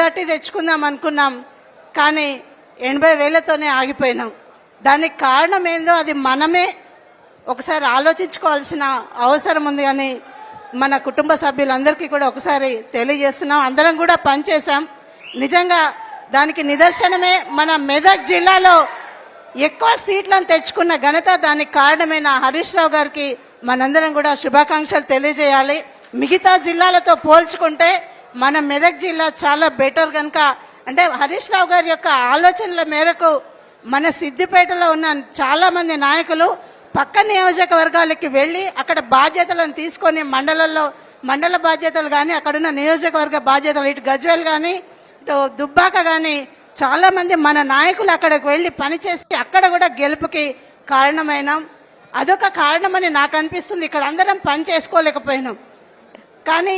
Majority తెచ్చుకుందాం అనుకున్నాం, కానీ 80,000తోనే ఆగిపోయినాం. దానికి కారణం ఏందో అది మనమే ఒకసారి ఆలోచించుకోవాల్సిన అవసరం ఉంది అని మన కుటుంబ సభ్యులందరికీ కూడా ఒకసారి తెలియజేస్తున్నాం. అందరం కూడా పనిచేసాం. నిజంగా దానికి నిదర్శనమే మన మెదక్ జిల్లాలో ఎక్కువ సీట్లను తెచ్చుకున్న ఘనత, దానికి కారణమైన హరీష్ రావు గారికి మనందరం కూడా శుభాకాంక్షలు తెలియజేయాలి. మిగతా జిల్లాలతో పోల్చుకుంటే మన మెదక్ జిల్లా చాలా బెటర్ కనుక, అంటే హరీష్ రావు గారి యొక్క ఆలోచనల మేరకు మన సిద్దిపేటలో ఉన్న చాలా మంది నాయకులు పక్క నియోజకవర్గాలకి వెళ్ళి అక్కడ బాధ్యతలను తీసుకొని మండల బాధ్యతలు కానీ, అక్కడున్న నియోజకవర్గ బాధ్యతలు, ఇటు గజ్వేల్ కానీ ఇటు దుబ్బాక కానీ చాలా మంది మన నాయకులు అక్కడికి వెళ్ళి పనిచేసి అక్కడ కూడా గెలుపుకి కారణమైనాం. అదొక కారణమని నాకు అనిపిస్తుంది. ఇక్కడ అందరం పని చేసుకోలేకపోయినాం, కానీ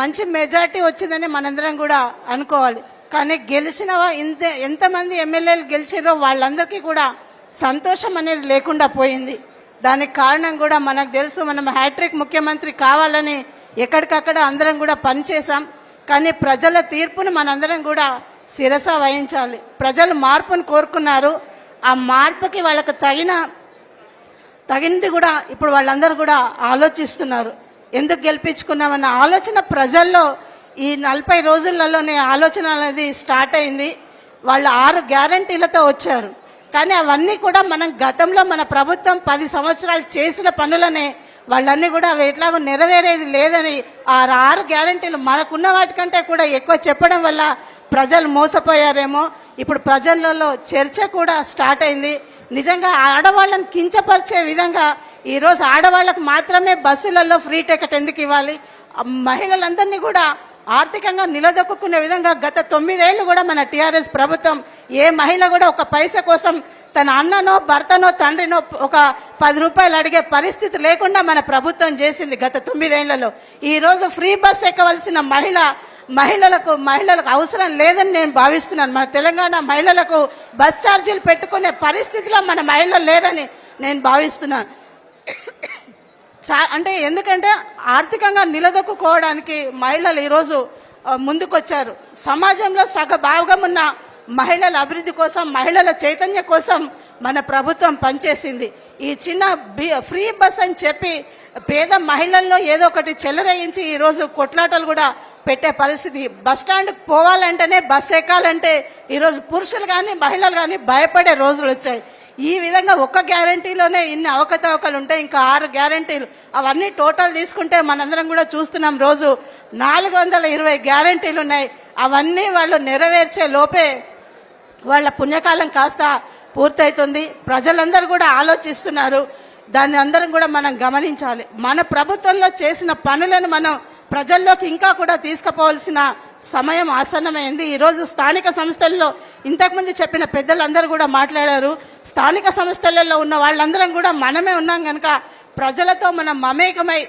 మంచి మెజార్టీ వచ్చిందని మనందరం కూడా అనుకోవాలి. కానీ గెలిచిన ఎంతమంది ఎమ్మెల్యేలు గెలిచారో వాళ్ళందరికీ కూడా సంతోషం అనేది లేకుండా పోయింది. దానికి కారణం కూడా మనకు తెలుసు. మనం హ్యాట్రిక్ ముఖ్యమంత్రి కావాలని ఎక్కడికక్కడ అందరం కూడా పనిచేసాం. కానీ ప్రజల తీర్పును మనందరం కూడా శిరస వహించాలి. ప్రజలు మార్పును కోరుకున్నారు. ఆ మార్పుకి వాళ్ళకు తగినది కూడా ఇప్పుడు వాళ్ళందరూ కూడా ఆలోచిస్తున్నారు. ఎందుకు గెలిపించుకున్నామన్న ఆలోచన ప్రజల్లో ఈ 40 రోజులలోనే ఆలోచన అనేది స్టార్ట్ అయింది. వాళ్ళు 6 గ్యారంటీలతో వచ్చారు. కానీ అవన్నీ కూడా మనం గతంలో మన ప్రభుత్వం 10 సంవత్సరాలు చేసిన పనులనే వాళ్ళన్నీ కూడా అవి ఎట్లాగో నెరవేరేది లేదని ఆ 6 గ్యారంటీలు మనకున్న వాటికంటే కూడా ఎక్కువ చెప్పడం వల్ల ప్రజలు మోసపోయారేమో. ఇప్పుడు ప్రజలలో చర్చ కూడా స్టార్ట్ అయింది. నిజంగా ఆడవాళ్ళని కించపరిచే విధంగా ఈరోజు ఆడవాళ్ళకు మాత్రమే బస్సులలో ఫ్రీ టికెట్ ఎందుకు ఇవ్వాలి? మహిళలందరినీ కూడా ఆర్థికంగా నిలదొక్కునే విధంగా గత 9 ఏళ్లు కూడా మన టీఆర్ఎస్ ప్రభుత్వం ఏ మహిళ కూడా ఒక పైసా కోసం తన అన్ననో భర్తనో తండ్రినో ఒక 10 రూపాయలు అడిగే పరిస్థితి లేకుండా మన ప్రభుత్వం చేసింది గత 9 ఏళ్లలో. ఈరోజు ఫ్రీ బస్ ఎక్కవలసిన మహిళలకు అవసరం లేదని నేను భావిస్తున్నాను. మన తెలంగాణ మహిళలకు బస్ ఛార్జీలు పెట్టుకునే పరిస్థితిలో మన మహిళలు లేరని నేను భావిస్తున్నాను. అంటే ఎందుకంటే ఆర్థికంగా నిలదొక్కుకోవడానికి మహిళలు ఈరోజు ముందుకొచ్చారు. సమాజంలో సగభాగం ఉన్న మహిళల అభివృద్ధి కోసం, మహిళల చైతన్య కోసం మన ప్రభుత్వం పనిచేసింది. ఈ చిన్న ఫ్రీ బస్ అని చెప్పి పేద మహిళల్లో ఏదో ఒకటి చెలరేయించి ఈరోజు కొట్లాటలు కూడా పెట్టే పరిస్థితి. బస్ స్టాండ్కి పోవాలంటేనే, బస్ ఎక్కాలంటే ఈరోజు పురుషులు కానీ మహిళలు కానీ భయపడే రోజులు వచ్చాయి. ఈ విధంగా ఒక్క గ్యారంటీలోనే ఇన్ని అవకతవకలు ఉంటాయి. ఇంకా 6 గ్యారంటీలు అవన్నీ టోటల్ తీసుకుంటే మనందరం కూడా చూస్తున్నాం. రోజు 420 గ్యారంటీలు ఉన్నాయి. అవన్నీ వాళ్ళు నెరవేర్చే లోపే వాళ్ళ పుణ్యకాలం కాస్త పూర్తవుతుంది. ప్రజలందరూ కూడా ఆలోచిస్తున్నారు. దాన్ని అందరం కూడా మనం గమనించాలి. మన ప్రభుత్వంలో చేసిన పనులను మనం ప్రజల్లోకి ఇంకా కూడా తీసుకుపోవాల్సిన సమయం ఆసన్నమైంది. ఈరోజు స్థానిక సంస్థల్లో ఇంతకుముందు చెప్పిన పెద్దలందరూ కూడా మాట్లాడారు. స్థానిక సంస్థలలో ఉన్న వాళ్ళందరం కూడా మనమే ఉన్నాం కనుక ప్రజలతో మనం మమేకమై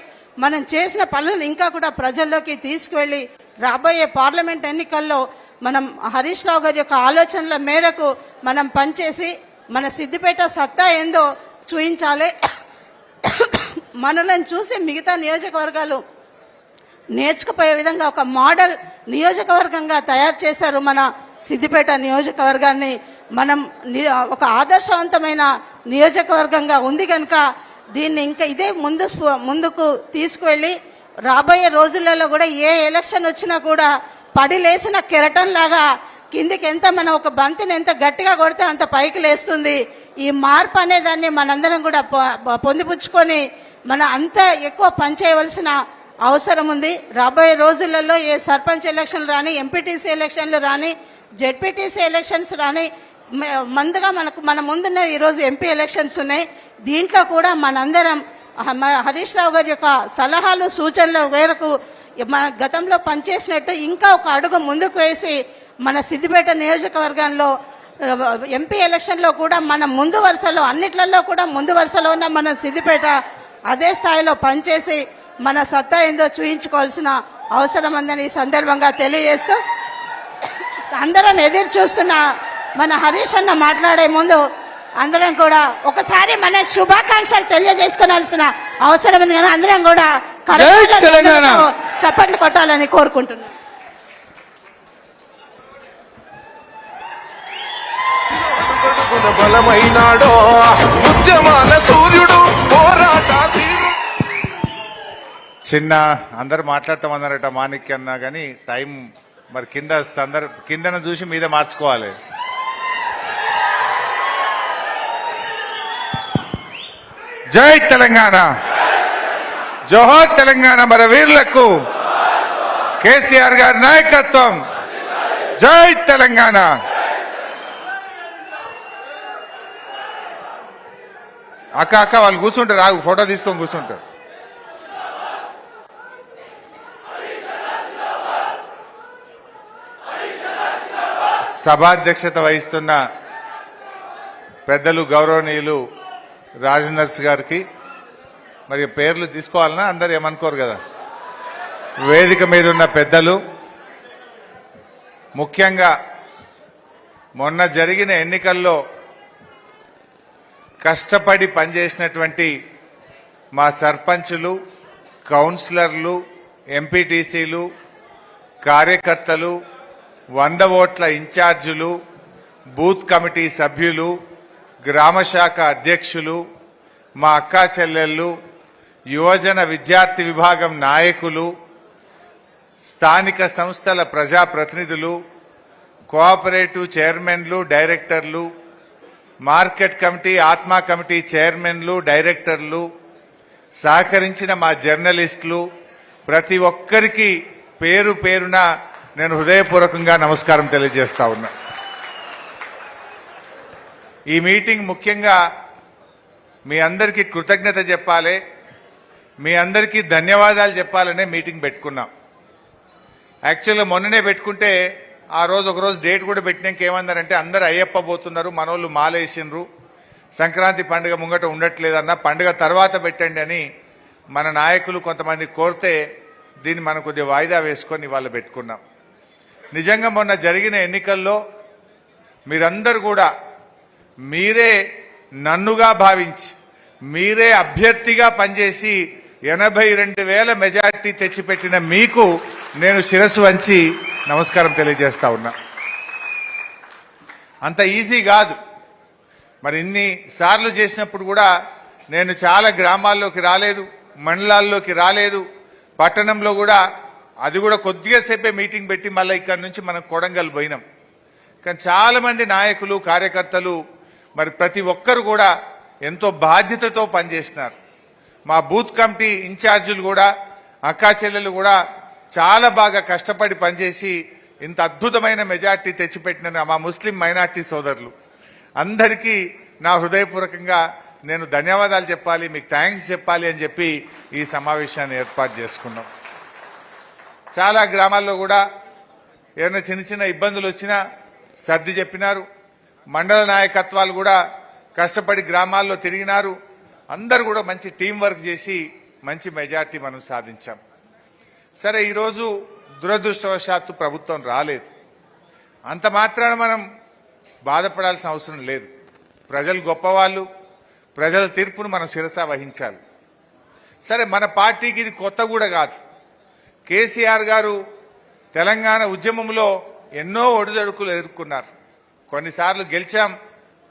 మనం చేసిన పనులను ఇంకా కూడా ప్రజల్లోకి తీసుకువెళ్ళి రాబోయే పార్లమెంట్ ఎన్నికల్లో మనం హరీష్ రావు గారి యొక్క ఆలోచనల మేరకు మనం పనిచేసి మన సిద్దిపేట సత్తా ఏందో చూపించాలి. మనలను చూసి మిగతా నియోజకవర్గాలు నేర్చుకుపోయే విధంగా ఒక మోడల్ నియోజకవర్గంగా తయారు చేశారు మన సిద్దిపేట నియోజకవర్గాన్ని. మనం ఒక ఆదర్శవంతమైన నియోజకవర్గంగా ఉంది కనుక దీన్ని ఇంకా ఇదే ముందుకు తీసుకువెళ్ళి రాబోయే రోజులలో కూడా ఏ ఎలక్షన్ వచ్చినా కూడా పడిలేసిన కెరటం లాగా కిందికి ఎంత మనం ఒక బంతిని ఎంత గట్టిగా కొడితే అంత పైకి లేస్తుంది. ఈ మార్పు అనేదాన్ని మనందరం కూడా పొందిపుచ్చుకొని మన అంత ఎక్కువ పనిచేయవలసిన అవసరం ఉంది. రాబోయే రోజులలో ఏ సర్పంచ్ ఎలక్షన్లు రాని, ఎంపీటీసీ ఎలక్షన్లు రాని, జెడ్పీటీసీ ఎలక్షన్స్ రాని, ముందుగా మన ముందున్న ఈరోజు ఎంపీ ఎలక్షన్స్ ఉన్నాయి. దీంట్లో కూడా మనందరం హరీష్ రావు గారి యొక్క సలహాలు సూచనల మేరకు మన గతంలో పనిచేసినట్టు ఇంకా ఒక అడుగు ముందుకు వేసి మన సిద్దిపేట నియోజకవర్గంలో ఎంపీ ఎలక్షన్లో కూడా మన ముందు వరుసలో అన్నిట్లలో కూడా ముందు వరుసలో ఉన్న మన సిద్దిపేట అదే స్థాయిలో పనిచేసి మన సత్తా ఏందో చూయించుకోవాల్సిన అవసరం ఉందని ఈ సందర్భంగా తెలియజేస్తూ, అందరం ఎదురు చూస్తున్న మన హరీష్ అన్న మాట్లాడే ముందు అందరం కూడా ఒకసారి మన శుభాకాంక్షలు తెలియజేసుకోవాల్సిన అవసరం ఉంది. కానీ అందరం కూడా చప్పట్లు కొట్టాలని కోరుకుంటున్నాం. బలమైనాడో ఉద్యమాల సూర్యుడు పోరాట తీరు. చిన్న అందరు మాట్లాడతామన్నారట మాణిక్య అన్నా కానీ టైం మరి కిందన చూసి మీద మార్చుకోవాలి. జై తెలంగాణ, జోహార్ తెలంగాణ, మన వీరులకు కేసీఆర్ గారి నాయకత్వం. జై తెలంగాణ. అక్క వాళ్ళు కూర్చుంటారు, ఆగు ఫోటో తీసుకొని కూర్చుంటారు. సభాధ్యక్షత వహిస్తున్న పెద్దలు గౌరవనీయులు రాజనర్స్ గారికి మరి పేర్లు తీసుకోవాలన్నా అందరు ఏమనుకోరు కదా. వేదిక మీద ఉన్న పెద్దలు, ముఖ్యంగా మొన్న జరిగిన ఎన్నికల్లో కష్టపడి పనిచేసినటువంటి మా సర్పంచులు, కౌన్సిలర్లు, ఎంపీటీసీలు, కార్యకర్తలు, 100 ఓట్ల ఇన్ఛార్జీలు, బూత్ కమిటీ సభ్యులు, గ్రామశాఖ అధ్యక్షులు, మా అక్కా చెల్లెళ్ళు, యువజన విద్యార్థి విభాగం నాయకులు, స్థానిక సంస్థల ప్రజాప్రతినిధులు, కోఆపరేటివ్ చైర్మన్లు, డైరెక్టర్లు, మార్కెట్ కమిటీ, ఆత్మా కమిటీ చైర్మన్లు, డైరెక్టర్లు, సహకరించిన మా జర్నలిస్టులు, ప్రతి ఒక్కరికి పేరు పేరున నేను హృదయపూర్వకంగా నమస్కారం తెలియజేస్తా ఉన్నా. ఈ మీటింగ్ ముఖ్యంగా మీ అందరికీ కృతజ్ఞత చెప్పాలి, మీ అందరికీ ధన్యవాదాలు చెప్పాలనే మీటింగ్ పెట్టుకున్నాం. యాక్చువల్గా మొన్ననే పెట్టుకుంటే ఆ రోజు ఒకరోజు డేట్ కూడా పెట్టినాక ఏమన్నారంటే అందరు అయ్యప్ప పోతున్నారు, మనోళ్ళు మాలేసిండ్రు, సంక్రాంతి పండుగ ముంగట ఉండట్లేదన్న, పండుగ తర్వాత పెట్టండి అని మన నాయకులు కొంతమంది కోరితే దీన్ని మనం కొద్దిగా వాయిదా వేసుకొని వాళ్ళు పెట్టుకున్నాం. నిజంగా మొన్న జరిగిన ఎన్నికల్లో మీరందరూ కూడా మీరే నన్నుగా భావించి మీరే అభ్యర్థిగా పనిచేసి 82,000 మెజార్టీ తెచ్చిపెట్టిన మీకు నేను శిరస్సు వంచి నమస్కారం తెలియజేస్తా ఉన్నా. అంత ఈజీ కాదు. మరి ఇన్ని సార్లు చేసినప్పుడు కూడా నేను చాలా గ్రామాల్లోకి రాలేదు, మండలాల్లోకి రాలేదు, పట్టణంలో కూడా అది కూడా కొద్దిగా సేపే మీటింగ్ పెట్టి మళ్ళీ ఇక్కడ నుంచి మనం కొడంగల్ పోయినాం. కానీ చాలా మంది నాయకులు, కార్యకర్తలు మరి ప్రతి ఒక్కరు కూడా ఎంతో బాధ్యతతో పనిచేస్తున్నారు. మా బూత్ కమిటీ ఇన్ఛార్జీలు కూడా, అక్కా చెల్లెలు కూడా చాలా బాగా కష్టపడి పనిచేసి ఇంత అద్భుతమైన మెజార్టీ తెచ్చిపెట్టిన మా ముస్లిం మైనార్టీ సోదరులు అందరికీ నా హృదయపూర్వకంగా నేను ధన్యవాదాలు చెప్పాలి, మీకు థ్యాంక్స్ చెప్పాలి అని చెప్పి ఈ సమావేశాన్ని ఏర్పాటు చేసుకున్నాం. చాలా గ్రామాల్లో కూడా ఏమైనా చిన్న చిన్న ఇబ్బందులు వచ్చినా సర్ది చెప్పినారు. మండల నాయకత్వాలు కూడా కష్టపడి గ్రామాల్లో తిరిగినారు. అందరూ కూడా మంచి టీం వర్క్ చేసి మంచి మెజార్టీ మనం సాధించాం. సరే, ఈరోజు దురదృష్టవశాత్తు ప్రభుత్వం రాలేదు. అంత మాత్రాన మనం బాధపడాల్సిన అవసరం లేదు. ప్రజలు గొప్పవాళ్ళు, ప్రజల తీర్పును మనం శిరసా వహించాలి. సరే, మన పార్టీకి ఇది కొత్త కూడా కాదు. కేసీఆర్ గారు తెలంగాణ ఉద్యమంలో ఎన్నో ఒడిదొడుకులు ఎదుర్కొన్నారు. కొన్నిసార్లు గెలిచాం,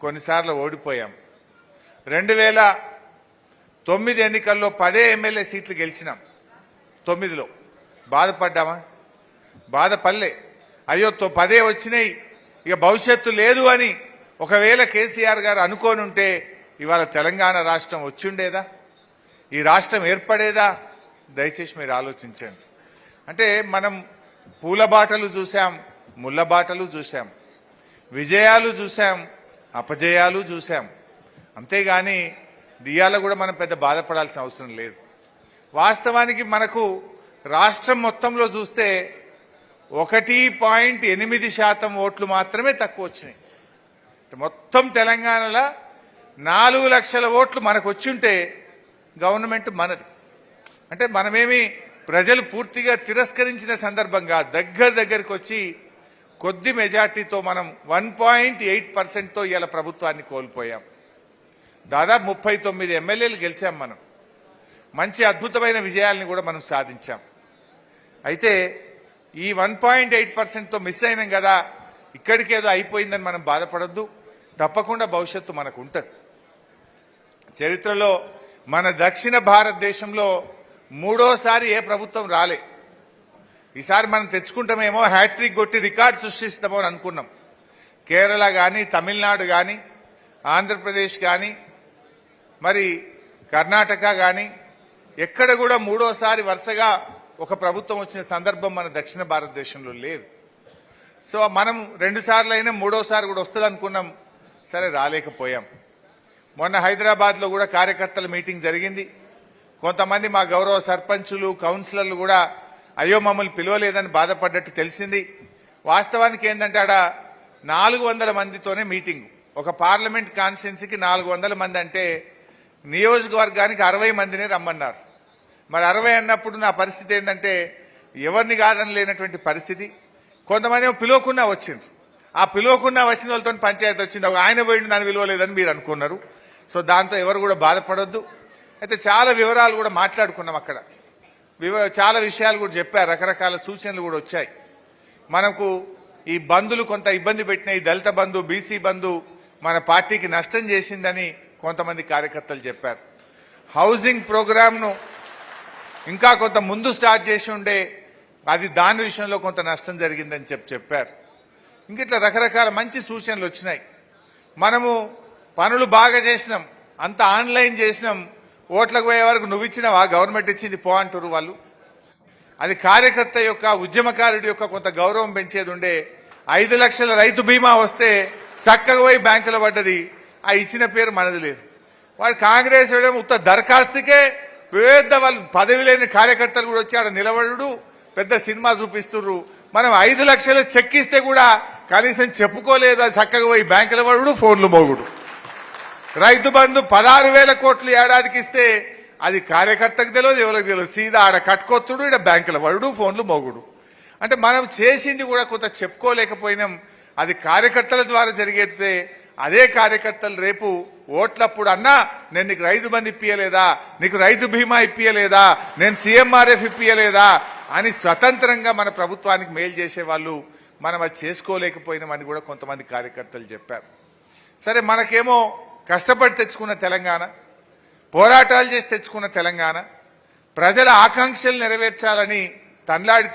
కొన్నిసార్లు ఓడిపోయాం. 2009 ఎన్నికల్లో 10 ఎమ్మెల్యే సీట్లు గెలిచినాం. 9లో బాధపడ్డామా? బాధపడలే. అయ్యో 10 వచ్చినాయి, ఇక భవిష్యత్తు లేదు అని ఒకవేళ కేసీఆర్ గారు అనుకోని ఉంటే ఇవాళ తెలంగాణ రాష్ట్రం వచ్చిండేదా? ఈ రాష్ట్రం ఏర్పడేదా? దయచేసి మీరు ఆలోచించండి. అంటే మనం పూల బాటలు చూసాం, ముళ్ళ బాటలు చూసాం, విజయాలు చూసాం, అపజయాలు చూసాం. అంతేగాని దియాల కూడా మనం పెద్ద బాధపడాల్సిన అవసరం లేదు. వాస్తవానికి మనకు రాష్ట్రం మొత్తంలో చూస్తే 1.8% ఓట్లు మాత్రమే తక్కువ వచ్చినాయి. మొత్తం తెలంగాణలో 4 లక్షల ఓట్లు మనకు వచ్చుంటే గవర్నమెంట్ మనది. అంటే మనమేమి ప్రజలు పూర్తిగా తిరస్కరించిన సందర్భం కాదు. దగ్గరికి వచ్చి కొద్ది మెజార్టీతో మనం 1.8%తో ఇవాళ ప్రభుత్వాన్ని కోల్పోయాం. దాదాపు 39 ఎమ్మెల్యేలు గెలిచాం. మనం మంచి అద్భుతమైన విజయాల్ని కూడా మనం సాధించాం. అయితే ఈ 1.8%తో మిస్ అయినాం కదా, ఇక్కడికేదో అయిపోయిందని మనం బాధపడద్దు. తప్పకుండా భవిష్యత్తు మనకు ఉంటుంది. చరిత్రలో మన దక్షిణ భారతదేశంలో మూడోసారి ఏ ప్రభుత్వం రాలే. ఈసారి మనం తెచ్చుకుంటామేమో, హ్యాట్రిక్ కొట్టి రికార్డు సృష్టిస్తామో అని అనుకున్నాం. కేరళ కానీ, తమిళనాడు కానీ, ఆంధ్రప్రదేశ్ కానీ, మరి కర్ణాటక కానీ ఎక్కడ కూడా మూడోసారి వరుసగా ఒక ప్రభుత్వం వచ్చిన సందర్భం మన దక్షిణ భారతదేశంలో లేదు. సో మనం 2 సార్లు అయినా మూడోసారి కూడా వస్తుంది అనుకున్నాం, సరే రాలేకపోయాం. మొన్న హైదరాబాద్లో కూడా కార్యకర్తల మీటింగ్ జరిగింది. కొంతమంది మా గౌరవ సర్పంచులు, కౌన్సిలర్లు కూడా అయ్యో మమ్మల్ని పిలవలేదని బాధపడ్డట్టు తెలిసింది. వాస్తవానికి ఏంటంటే ఆడ 400 మందితోనే మీటింగ్. ఒక పార్లమెంట్ కాన్స్టిట్యున్సీకి 400 మంది అంటే నియోజకవర్గానికి 60 మందినే రమ్మన్నారు. మరి 60 అన్నప్పుడు నా పరిస్థితి ఏంటంటే ఎవరిని కాదని లేనటువంటి పరిస్థితి. కొంతమంది ఏమో పిలవకుండా వచ్చింది. ఆ పిలవకుండా వచ్చిన వాళ్ళతో పంచాయతీ వచ్చింది. ఒక ఆయన పోయింది, దాన్ని విలువలేదని మీరు అనుకున్నారు. సో దాంతో ఎవరు కూడా బాధపడొద్దు. అయితే చాలా వివరాలు కూడా మాట్లాడుకున్నాం అక్కడ. చాలా విషయాలు కూడా చెప్పారు, రకరకాల సూచనలు కూడా వచ్చాయి. మనకు ఈ బంధులు కొంత ఇబ్బంది పెట్టిన ఈ దళిత బంధు, బీసీ బంధు మన పార్టీకి నష్టం చేసిందని కొంతమంది కార్యకర్తలు చెప్పారు. హౌసింగ్ ప్రోగ్రామ్ను ఇంకా కొంత ముందు స్టార్ట్ చేసి ఉండే, అది దాని విషయంలో కొంత నష్టం జరిగిందని చెప్పారు. ఇంక ఇట్లా రకరకాల మంచి సూచనలు వచ్చినాయి. మనము పనులు బాగా చేసినాం, అంత ఆన్లైన్ చేసినాం. ఓట్లకు పోయే వరకు నువ్వు ఇచ్చినావా, గవర్నమెంట్ ఇచ్చింది పో అంటారు వాళ్ళు. అది కార్యకర్త యొక్క, ఉద్యమకారుడి యొక్క కొంత గౌరవం పెంచేది ఉండే. 5 లక్షల రైతు బీమా వస్తే చక్కగా పోయి బ్యాంకులో పడ్డది. ఆ ఇచ్చిన పేరు మనది లేదు. వాడు కాంగ్రెస్ ఉత్త దరఖాస్తుకే పెద్ద వాళ్ళు పదవి లేని కార్యకర్తలు కూడా వచ్చి ఆడ నిలబడు పెద్ద సినిమా చూపిస్తున్నారు. మనం 5 లక్షలు చెక్ ఇస్తే కూడా కనీసం చెప్పుకోలేదు. అది చక్కగా పోయి బ్యాంకులో పడుడు, ఫోన్లు మోగుడు. రైతు బంధు 16,000 కోట్లు ఏడాదికి ఇస్తే అది కార్యకర్తకు తెలియదు, ఎవరికి తెలియదు. సీదా ఆడ కట్టుకొత్తుడు, ఇక్కడ బ్యాంకులో పడుడు, ఫోన్లు మోగుడు. అంటే మనం చేసింది కూడా కొంత చెప్పుకోలేకపోయినాం. అది కార్యకర్తల ద్వారా జరిగేస్తే అదే కార్యకర్తలు రేపు ఓట్లప్పుడు అన్నా నేను నీకు రైతు బంధు ఇప్పియలేదా, నీకు రైతు బీమా ఇప్పియలేదా, నేను సీఎంఆర్ఎఫ్ ఇప్పియలేదా అని స్వతంత్రంగా మన ప్రభుత్వానికి మేలు చేసేవాళ్ళు మనం అది చేసుకోలేకపోయినామని కూడా కొంతమంది కార్యకర్తలు చెప్పారు. సరే, మనకేమో కష్టపడి తెచ్చుకున్న తెలంగాణ, పోరాటాలు చేసి తెచ్చుకున్న తెలంగాణ, ప్రజల ఆకాంక్షలు నెరవేర్చాలని తన్లాడి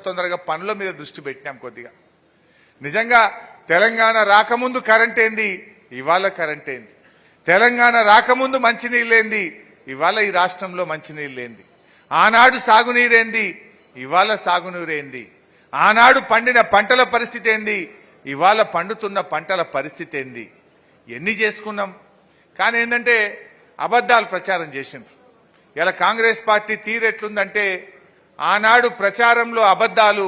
తొందరగా పనుల మీద దృష్టి పెట్టినాం కొద్దిగా. నిజంగా తెలంగాణ రాకముందు కరెంట్ ఏంది, ఇవాళ కరెంట్ ఏంది. తెలంగాణ రాకముందు మంచినీళ్ళేంది, ఇవాళ ఈ రాష్ట్రంలో మంచినీళ్ళేంది. ఆనాడు సాగునీరేంది, ఇవాళ సాగునీరేంది. ఆనాడు పండిన పంటల పరిస్థితి ఏంది, ఇవాళ పండుతున్న పంటల పరిస్థితి ఏంది. ఎన్ని చేసుకున్నాం. కానీ ఏంటంటే అబద్ధాలు ప్రచారం చేసిండ్రు. ఇలా కాంగ్రెస్ పార్టీ తీరెట్లుందంటే ఆనాడు ప్రచారంలో అబద్ధాలు,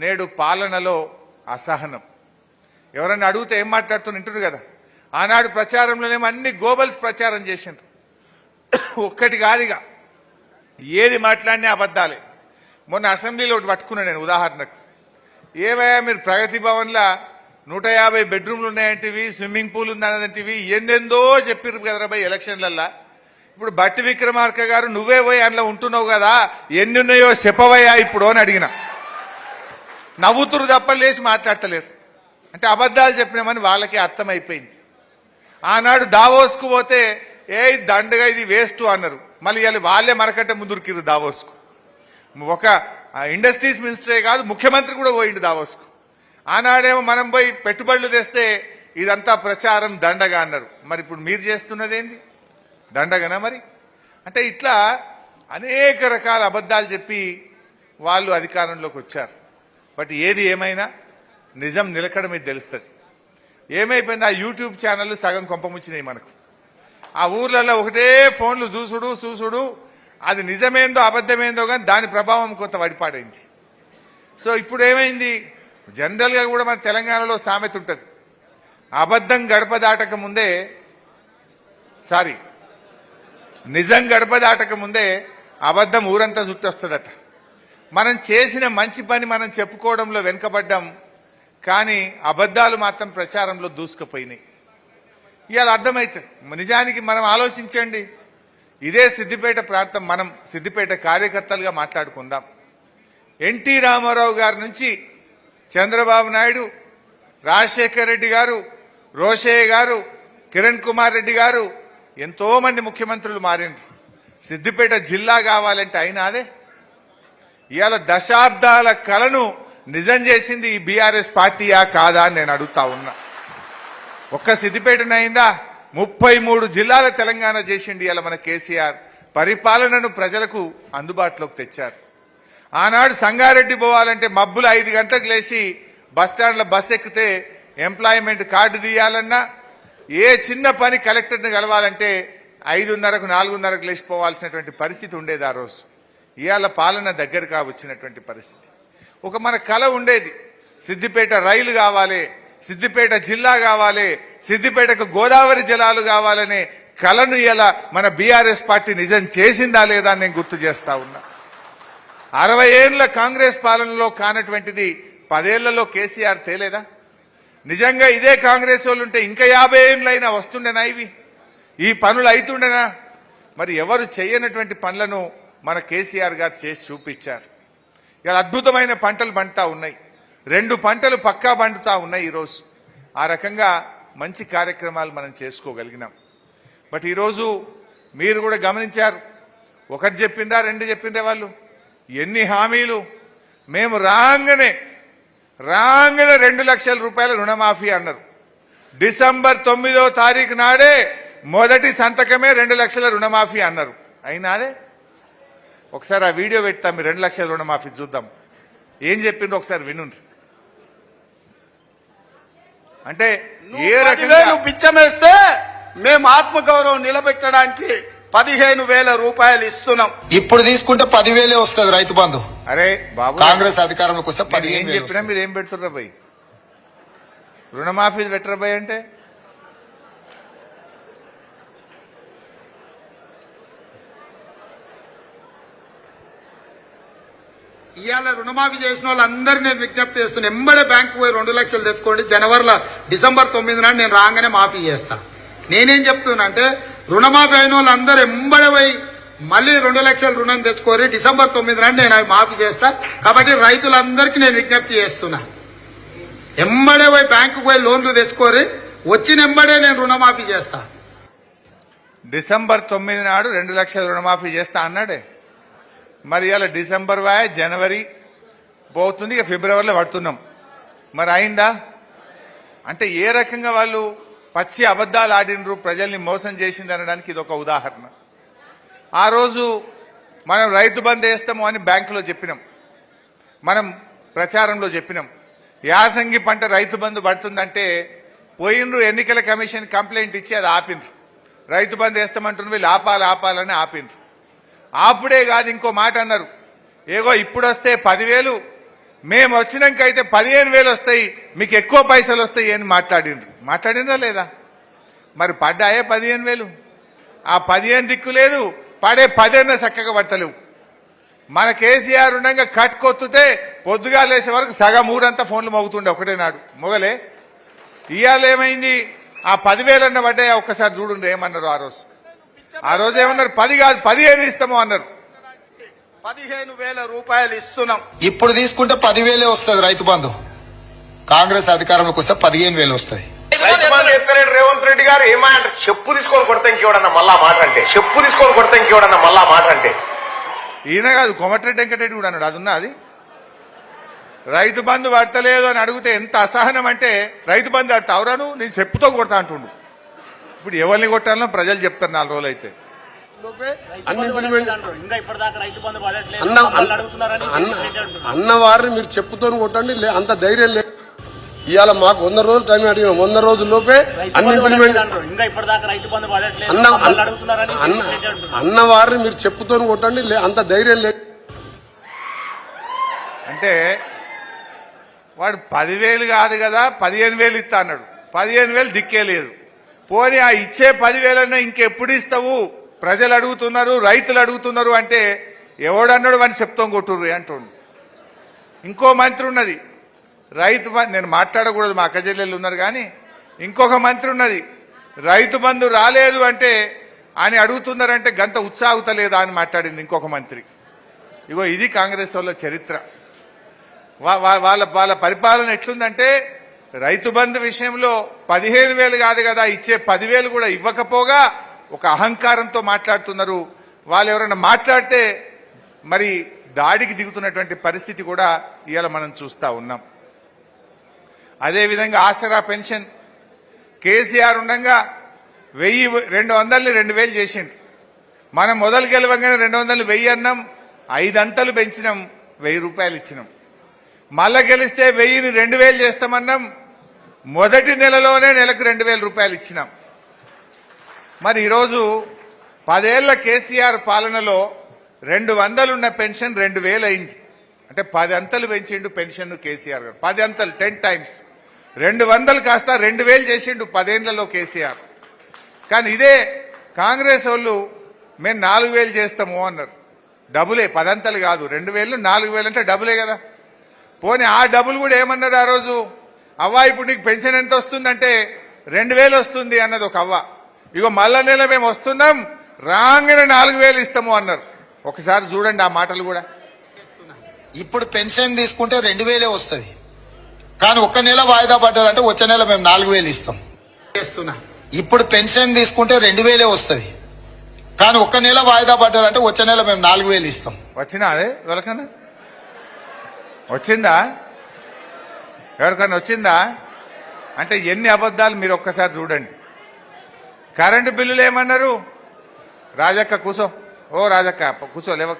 నేడు పాలనలో అసహనం. ఎవరన్నా అడిగితే ఏం మాట్లాడుతున్న వింటారు కదా. ఆనాడు ప్రచారంలోనేమో అన్ని గోబల్స్ ప్రచారం చేసిండ్రు. ఒక్కటి కాదుగా, ఏది మాట్లాడినా అబద్ధాలే. మొన్న అసెంబ్లీలో ఒకటి పట్టుకున్నా నేను ఉదాహరణకు. ఏవయ్యా మీరు ప్రగతి భవన్లో 150 బెడ్రూమ్లు ఉన్నాయంటివి, స్విమ్మింగ్ పూల్ ఉందన్నదంటివి, ఎందెందో చెప్పిర్రు కదరా భయ్ ఎలక్షన్లల్లా. ఇప్పుడు బట్టి విక్రమార్క గారు నువ్వే పోయి అందులో ఉంటున్నావు కదా, ఎన్ని ఉన్నాయో చెప్పవయ్యా ఇప్పుడు అని అడిగిన. నవ్వుతురు తప్ప లేచి మాట్లాడతలేరు. అంటే అబద్ధాలు చెప్పినామని వాళ్ళకి అర్థమైపోయింది. ఆనాడు దావోస్కు పోతే దండగా ఇది వేస్ట్ అన్నారు. మళ్ళీ ఇవాళ వాళ్ళే మనకంటే ముందుకిరు దావోస్కు. ఒక ఇండస్ట్రీస్ మినిస్టరే కాదు, ముఖ్యమంత్రి కూడా పోయిండు దావోస్కు. ఆనాడేమో మనం పోయి పెట్టుబడులు తెస్తే ఇదంతా ప్రచారం దండగా అన్నారు. మరి ఇప్పుడు మీరు చేస్తున్నది ఏంది, దండగనా మరి? అంటే ఇట్లా అనేక రకాల అబద్ధాలు చెప్పి వాళ్ళు అధికారంలోకి వచ్చారు. బట్ ఏది ఏమైనా నిజం నిలకడ మీద తెలుస్తుంది. ఏమైపోయింది, ఆ యూట్యూబ్ ఛానళ్ళు సగం కొంపముచ్చినాయి మనకు. ఆ ఊర్లలో ఒకటే ఫోన్లు చూసుడు, అది నిజమేందో అబద్ధమేందో కానీ దాని ప్రభావం కొంత వడిపాడైంది. సో ఇప్పుడు ఏమైంది, జనరల్గా కూడా మన తెలంగాణలో సామెత ఉంటుంది, అబద్ధం గడప దాటక ముందే నిజం గడప దాటక ముందే అబద్ధం ఊరంతా చుట్టొస్తుందట. మనం చేసిన మంచి పని మనం చెప్పుకోవడంలో వెనుకబడ్డాం, కానీ అబద్ధాలు మాత్రం ప్రచారంలో దూసుకుపోయినాయి. ఇవాళ అర్థమవుతుంది. నిజానికి మనం ఆలోచించండి, ఇదే సిద్దిపేట ప్రాంతం, మనం సిద్దిపేట కార్యకర్తలుగా మాట్లాడుకుందాం. ఎన్టీ రామారావు గారి నుంచి చంద్రబాబు నాయుడు, రాజశేఖర్ రెడ్డి గారు, రోషయ్య గారు, కిరణ్ కుమార్ రెడ్డి గారు, ఎంతో మంది ముఖ్యమంత్రులు మారిండ్రు. సిద్దిపేట జిల్లా కావాలంటే అయినా అదే. ఇవాళ దశాబ్దాల కలను నిజం చేసింది ఈ బీఆర్ఎస్ పార్టీయా కాదా అని నేను అడుగుతా ఉన్నా. ఒక్క సిద్దిపేటనైందా? 33 జిల్లాల తెలంగాణ చేసిండి ఇవాళ మన కేసీఆర్. పరిపాలనను ప్రజలకు అందుబాటులోకి తెచ్చారు. ఆనాడు సంగారెడ్డి పోవాలంటే మబ్బులు 5 గంటలకు లేచి బస్టాండ్లో బస్ ఎక్కితే ఎంప్లాయ్మెంట్ కార్డు తీయాలన్నా, ఏ చిన్న పని కలెక్టర్ని కలవాలంటే 5:30కు 4:30కు లేచిపోవాల్సినటువంటి పరిస్థితి ఉండేది ఆ రోజు. ఇవాళ పాలన దగ్గరగా వచ్చినటువంటి పరిస్థితి. ఒక మన కల ఉండేది, సిద్దిపేట రైలు కావాలి, సిద్దిపేట జిల్లా కావాలి, సిద్దిపేటకు గోదావరి జలాలు కావాలనే కలను ఇలా మన బీఆర్ఎస్ పార్టీ నిజం చేసిందా లేదా అని నేను గుర్తు చేస్తా ఉన్నా. 60 ఏళ్ల కాంగ్రెస్ పాలనలో కానటువంటిది 10 ఏళ్లలో కేసీఆర్ తేలేదా? నిజంగా ఇదే కాంగ్రెస్ వాళ్ళు ఉంటే ఇంకా 50 ఏళ్ళైనా వస్తుండేనా? ఈ పనులు అవుతుండేనా? మరి ఎవరు చేయనటువంటి పనులను మన కేసీఆర్ గారు చేసి చూపించారు. ఇలా అద్భుతమైన పంటలు పండుతా ఉన్నాయి. 2 పంటలు పక్కా పండుతా ఉన్నాయి ఈరోజు. ఆ రకంగా మంచి కార్యక్రమాలు మనం చేసుకోగలిగినాం. బట్ ఈరోజు మీరు కూడా గమనించారు, 1 చెప్పిందా 2 చెప్పిందే వాళ్ళు. ఎన్ని హామీలు! మేము రాగానే 2 లక్షల రూపాయల రుణమాఫీ అన్నారు. డిసెంబర్ 9వ తారీఖు నాడే మొదటి సంతకమే 2 లక్షల రుణమాఫీ అన్నారు. అయినాదే? ఒకసారి ఆ వీడియో పెడతాం, మీరు 2 లక్షల రుణమాఫీ చూద్దాం. ఏం చెప్పిండ్రు ఒకసారి వినుండ్రి. అంటే ఏ రకంగా పిచ్చమేస్తే మేము ఆత్మగౌరవం నిలబెట్టడానికి 15,000 రూపాయలు ఇస్తున్నాం. ఇప్పుడు తీసుకుంటే 10,000 వస్తుంది రైతు బంధు. అరే బాబు, కాంగ్రెస్ అధికారంలోకి వస్తే ఏం 15,000 చెప్పినా మీరు ఏం పెడుతుర్రా భయ్? రుణమాఫీ పెట్టరా భయ్ అంటే ఇవాళ రుణమాఫీ చేసిన వాళ్ళందరినీ నేను విజ్ఞప్తి చేస్తున్నా, ఎంబడే బ్యాంకు పోయి 2 లక్షలు తెచ్చుకోండి. డిసెంబర్ 9 నాడు నేను రాగానే మాఫీ చేస్తా. నేనేం చెప్తున్నా అంటే, రుణమాఫీ అయిన వాళ్ళందరూ ఎంబడే పోయి మళ్ళీ 2 లక్షల రుణం తెచ్చుకోరి. డిసెంబర్ 9 నాడు నేను అవి మాఫీ చేస్తా. కాబట్టి రైతులందరికీ నేను విజ్ఞప్తి చేస్తున్నా, ఎంబడే పోయి బ్యాంకు పోయి లోన్లు తెచ్చుకోరి, వచ్చిన ఎంబడే నేను రుణమాఫీ చేస్తా. డిసెంబర్ 9 నాడు 2 లక్షల రుణమాఫీ చేస్తా అన్నాడే. మరి ఇలా డిసెంబర్ జనవరి పోతుంది, ఇక ఫిబ్రవరిలో పడుతున్నాం. మరి అయిందా? అంటే ఏ రకంగా వాళ్ళు పచ్చి అబద్దాలు ఆడినరు, ప్రజల్ని మోసం చేసింది అనడానికి ఇది ఒక ఉదాహరణ. ఆ రోజు మనం రైతు బంద్ వేస్తాము అని బ్యాంకులో చెప్పినాం, మనం ప్రచారంలో చెప్పినాం. యాసంగి పంట రైతు బంధు పడుతుందంటే పోయినరు, ఎన్నికల కమిషన్ కంప్లైంట్ ఇచ్చి అది ఆపిండ్రు. రైతు బంద్ వేస్తామంటున్న వీళ్ళు ఆపాలని ఆపిండ్రు. అప్పుడే కాదు, ఇంకో మాట అన్నారు, ఏగో ఇప్పుడు వస్తే 10,000, మేము వచ్చినాక అయితే 15,000 వస్తాయి, మీకు ఎక్కువ పైసలు వస్తాయి అని మాట్లాడినరా లేదా? మరి పడ్డాయే 15,000? ఆ 15 దిక్కు లేదు, పడే 10 చక్కగా పడతలేవు. మన కేసీఆర్ ఉండగా కట్టుకొత్తుతే పొద్దుగా లేసే వరకు సగం ఊరంతా ఫోన్లు మోగుతుండే ఒకటే నాడు మొగలే. ఇవాళ ఏమైంది? ఆ 10,000 అన్న పడ్డాయా? ఒక్కసారి చూడండి ఏమన్నారు ఆ రోజు ఏమన్నారు? 10 కాదు 15 ఇస్తాము అన్నారు. 15,000 రూపాయలు ఇస్తున్నాం. ఇప్పుడు తీసుకుంటే 10,000 వస్తుంది రైతు బంధు. కాంగ్రెస్ అధికారంలోకి వస్తే 15,000 వస్తాయి. రైతు బంధు ఎత్తలేడు రేవంత్ రెడ్డి గారు. ఏమంటారు? చెప్పు తీసుకొని కొడతా ఇంకేవడన్నా మళ్ళా మాట అంటే ఈయన కాదు, కోమటిరెడ్డి వెంకటరెడ్డి కూడా అన్నాడు. అది ఉన్నా, అది రైతు బంధు పడతలేదు అని అడిగితే ఎంత అసహనం అంటే, రైతు బంధు అడతావురాను నేను చెప్పుతో కొడతా అంటుండు. ఇప్పుడు ఎవరిని కొట్టాలో ప్రజలు చెప్తారు 4 రోజులు అయితే. అన్నవారిని మీరు చెప్పుతో కొట్టండి, అంత ధైర్యం లేదు. ఇవాళ మాకు 100 రోజులు టైం అడిగినాం, 100 రోజుల లోపే అన్నవారిని మీరు చెప్పుతో కొట్టండి, అంత ధైర్యం లేదు. అంటే వాడు 10,000 కాదు కదా 15,000 ఇస్తా అన్నాడు. 15,000 దిక్కే లేదు. పోనీ ఆ ఇచ్చే 10,000 ఇంకెప్పుడు ఇస్తావు? ప్రజలు అడుగుతున్నారు, రైతులు అడుగుతున్నారు అంటే ఎవడన్నాడు వాడిని చెప్తాం కొట్టుర్రు అంటుండు. ఇంకో మంత్రి ఉన్నది రైతు బంధు, నేను మాట్లాడకూడదు, మా అక్కచెల్లెళ్ళు ఉన్నారు, కానీ ఇంకొక మంత్రి ఉన్నది, రైతు బంధు రాలేదు అంటే అని అడుగుతున్నారంటే గంత ఉత్సాహతలేదా అని మాట్లాడింది ఇంకొక మంత్రి. ఇగో ఇది కాంగ్రెస్ వాళ్ళ చరిత్ర. వాళ్ళ పరిపాలన ఎట్లుందంటే రైతు బంధు విషయంలో 15,000 కాదు కదా ఇచ్చే 10,000 కూడా ఇవ్వకపోగా ఒక అహంకారంతో మాట్లాడుతున్నారు. వాళ్ళు ఎవరైనా మాట్లాడితే మరి దాడికి దిగుతున్నటువంటి పరిస్థితి కూడా ఇవాళ మనం చూస్తా ఉన్నాం. అదేవిధంగా ఆసరా పెన్షన్ కేసీఆర్ ఉండగా 200ని 2,000 చేసిండు. మనం మొదలు గెలవగానే 200 1000 అన్నాం, 5 అంతలు పెంచినాం, 1000 రూపాయలు ఇచ్చినాం. మళ్ళా గెలిస్తే 1000ని 2,000 చేస్తామన్నాం, మొదటి నెలలోనే నెలకు 2,000 రూపాయలు ఇచ్చినాం. మరి ఈరోజు 10 ఏళ్ల కేసీఆర్ పాలనలో 200 ఉన్న పెన్షన్ 2,000 అయింది. అంటే 10 అంతలు పెంచిండు పెన్షన్ కేసీఆర్ గారు. 10 అంతలు 10 టైమ్స్ 200 కాస్త 2,000 చేసిండు 10 ఏళ్లలో కేసీఆర్. కానీ ఇదే కాంగ్రెస్ వాళ్ళు మేము 4,000 చేస్తాము అన్నారు. డబులే, 10 అంతలు కాదు, 2,000 4,000 అంటే డబులే కదా. పోనీ ఆ డబుల్ కూడా ఏమన్నారు ఆ రోజు, అవ్వ ఇప్పుడు నీకు పెన్షన్ ఎంత వస్తుందంటే 2,000 వస్తుంది అన్నది ఒక అవ్వ. ఇగో మళ్ళా నెల మేము వస్తున్నాం రాగానే 4,000 ఇస్తాము అన్నారు. ఒకసారి చూడండి ఆ మాటలు కూడా. ఇప్పుడు పెన్షన్ తీసుకుంటే 2,000 వస్తుంది, కానీ ఒక్క నెల వాయిదా పడ్డదంటే వచ్చే నెల మేము 4,000 ఇస్తాం. ఇప్పుడు పెన్షన్ తీసుకుంటే 2,000 వస్తుంది, కానీ ఒక్క నెల వాయిదా పడ్డదంటే వచ్చే నెల మేము 4,000 ఇస్తాం. వచ్చినా అదే ఎవరికన్నా వచ్చిందా? ఎవరికన్నా వచ్చిందా? అంటే ఎన్ని అబద్ధాలు మీరు ఒక్కసారి చూడండి. కరెంటు బిల్లులు ఏమన్నారు? రాజక్క కూర్చో, ఓ రాజక్క కూర్చో, లేవ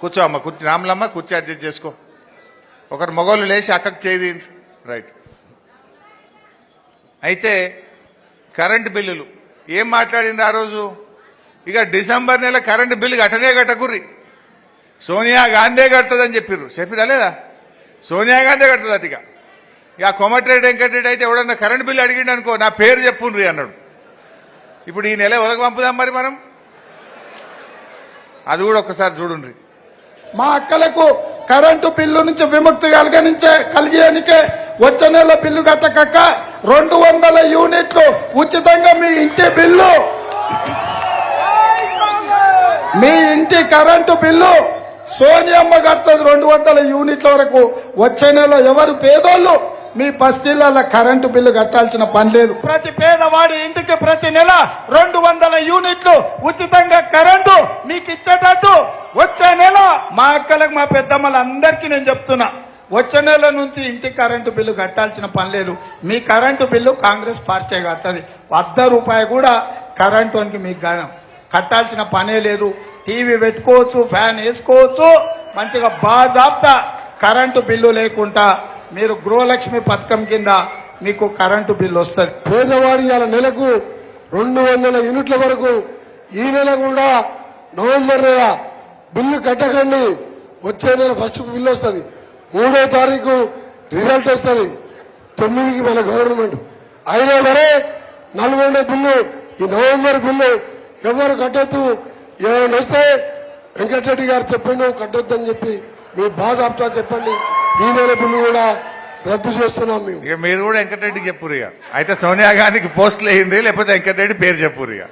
కూర్చో అమ్మ, కూర్చో రాములమ్మ, కూర్చో అడ్జస్ట్ చేసుకో. ఒకరు మగోళ్ళు లేచి అక్కకు చేయి రైట్. అయితే కరెంటు బిల్లులు ఏం మాట్లాడింది ఆ రోజు? ఇక డిసెంబర్ నెల కరెంటు బిల్లు కట్టనే కట్టకుర్రి, సోనియా గాంధీ కడుతుందని చెప్పిరా లేదా? సోనియా గాంధీ కడుతుంది. ఇక కోమటిరెడ్డి వెంకటరెడ్డి అయితే ఎవడన్నా కరెంటు బిల్లు అడిగిండు అనుకో, నా పేరు చెప్పుండ్రి అన్నాడు. ఇప్పుడు ఈ నెల ఎవరికి పంపుదాం మరి మనం? అది కూడా ఒక్కసారి చూడండి. మా అక్కలకు కరెంటు బిల్లు నుంచి విముక్తి కలిగేనికే వచ్చే నెల బిల్లు కట్టక 200 యూనిట్లు ఉచితంగా మీ ఇంటి బిల్లు, మీ ఇంటి కరెంటు బిల్లు సోనియమ్మ కడుతుంది 200 యూనిట్ల వరకు. వచ్చే నెల ఎవరు పేదోళ్ళు మీ బస్తీల కరెంటు బిల్లు కట్టాల్సిన పని లేదు. ప్రతి పేదవాడి ఇంటికి ప్రతి నెల 200 యూనిట్లు ఉచితంగా కరెంటు మీకు ఇచ్చేటట్టు వచ్చే నెల మా అక్కలకు మా పెద్దమ్మలందరికీ నేను చెప్తున్నా, వచ్చే నెల నుంచి ఇంటి కరెంటు బిల్లు కట్టాల్సిన పని లేదు. మీ కరెంటు బిల్లు కాంగ్రెస్ పార్టీ కట్టది. 100 రూపాయలు కూడా కరెంటు మీకు కట్టాల్సిన పనే లేదు. టీవీ పెట్టుకోవచ్చు, ఫ్యాన్ వేసుకోవచ్చు, మంచిగా బాజాప్తా కరెంటు బిల్లు లేకుండా మీరు గృహలక్ష్మి పథకం కింద మీకు కరెంటు బిల్లు వస్తుంది. పేదవాడి ఇవాళ నెలకు 200 యూనిట్ల వరకు ఈ నెల కూడా నవంబర్ నెల బిల్లు కట్టకండి, వచ్చే నెల ఫస్ట్ బిల్లు వస్తుంది. 3వ తారీఖు రిజల్ట్ వస్తుంది, 9కి మన గవర్నమెంట్. అయినా సరే 400 బిల్లు, ఈ నవంబర్ బిల్లు ఎవరు కట్టొద్దు. ఏమైనా వస్తే వెంకటరెడ్డి గారు చెప్పిండు కట్టొద్దని చెప్పి మీ బాధ ఆపుతా చెప్పండి. ఈ నెల బిల్లు కూడా రద్దు చేస్తున్నాం మేము. ఇక మీరు కూడా వెంకటరెడ్డికి చెప్పురు. ఇక అయితే సోనియా గాంధీకి పోస్టులు వేయింది, లేకపోతే వెంకటరెడ్డి పేరు చెప్పురు. ఇక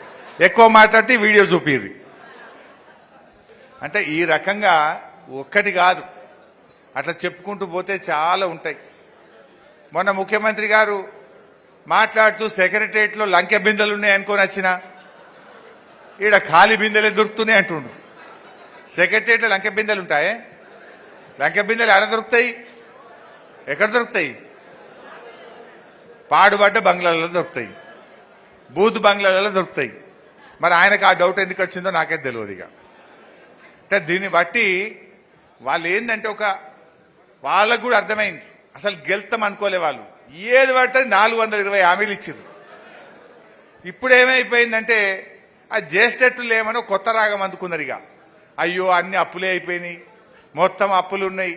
ఎక్కువ మాట్లాడితే వీడియో చూపిరి. అంటే ఈ రకంగా ఒక్కటి కాదు, అట్లా చెప్పుకుంటూ పోతే చాలా ఉంటాయి. మొన్న ముఖ్యమంత్రి గారు మాట్లాడుతూ సెక్రటరియట్లో లంకె బిందెలు ఉన్నాయి అనుకొని వచ్చినా ఈడ ఖాళీ బిందెలే దొరుకుతున్నాయి అంటుండు. సెక్రటరియట్లో లంకె బిందెలు ఉంటాయే? లంకె బిందెలు ఎక్కడ దొరుకుతాయి? ఎక్కడ దొరుకుతాయి? పాడుబడ్డ బంగ్లాలలో దొరుకుతాయి, బూత్ బంగ్లాలలో దొరుకుతాయి. మరి ఆయనకు ఆ డౌట్ ఎందుకు వచ్చిందో నాకైతే తెలియదు. ఇక అంటే దీన్ని బట్టి వాళ్ళు ఏంటంటే వాళ్ళకు కూడా అర్థమైంది, అసలు గెలుతాం అనుకోలే వాళ్ళు. ఏది పడితే 420 హామీలు ఇచ్చారు. ఇప్పుడు ఏమైపోయిందంటే ఆ జ్యేష్ఠులు ఏమనో కొత్త రాగం అందుకున్నారు. ఇక అయ్యో అన్ని అప్పులే అయిపోయినాయి, మొత్తం అప్పులు ఉన్నాయి,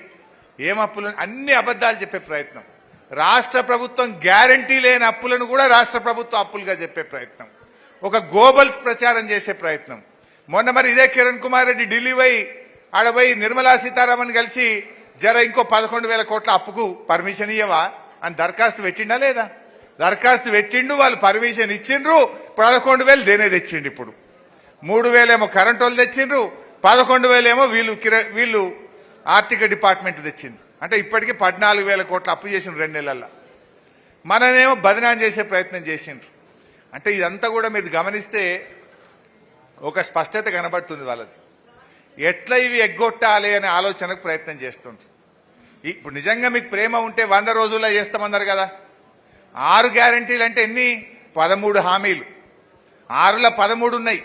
ఏం అప్పులు, అన్ని అబద్ధాలు చెప్పే ప్రయత్నం. రాష్ట్ర ప్రభుత్వం గ్యారంటీ లేని అప్పులను కూడా రాష్ట్ర ప్రభుత్వం అప్పులుగా చెప్పే ప్రయత్నం, ఒక గోబల్స్ ప్రచారం చేసే ప్రయత్నం. మొన్న మరి ఇదే కిరణ్ కుమార్ రెడ్డి ఢిల్లీ పోయి ఆడపోయి నిర్మలా సీతారామన్ కలిసి జర ఇంకో 11,000 కోట్ల అప్పుకు పర్మిషన్ ఇవ్వవా అని దరఖాస్తు పెట్టిండా లేదా? దరఖాస్తు పెట్టిండు, వాళ్ళు పర్మిషన్ ఇచ్చిండ్రు. 11,000 దేనే తెచ్చిండు. ఇప్పుడు 3,000 ఏమో కరెంట్ వాళ్ళు తెచ్చిండ్రు, 11,000 ఏమో వీళ్ళు ఆర్థిక డిపార్ట్మెంట్ తెచ్చింది. అంటే ఇప్పటికీ 14,000 కోట్ల అప్పు చేసిన 2 నెలల్లో. మననేమో బదనాం చేసే ప్రయత్నం చేసిండ్రు. అంటే ఇదంతా కూడా మీరు గమనిస్తే ఒక స్పష్టత కనబడుతుంది వాళ్ళది. ఎట్లా ఇవి ఎగ్గొట్టాలి అనే ఆలోచనకు ప్రయత్నం చేస్తుండ్రు. ఇప్పుడు నిజంగా మీకు ప్రేమ ఉంటే 100 రోజుల్లో చేస్తామన్నారు కదా. 6 గ్యారంటీలు అంటే ఎన్ని? 13 హామీలు. 6లో 13 ఉన్నాయి.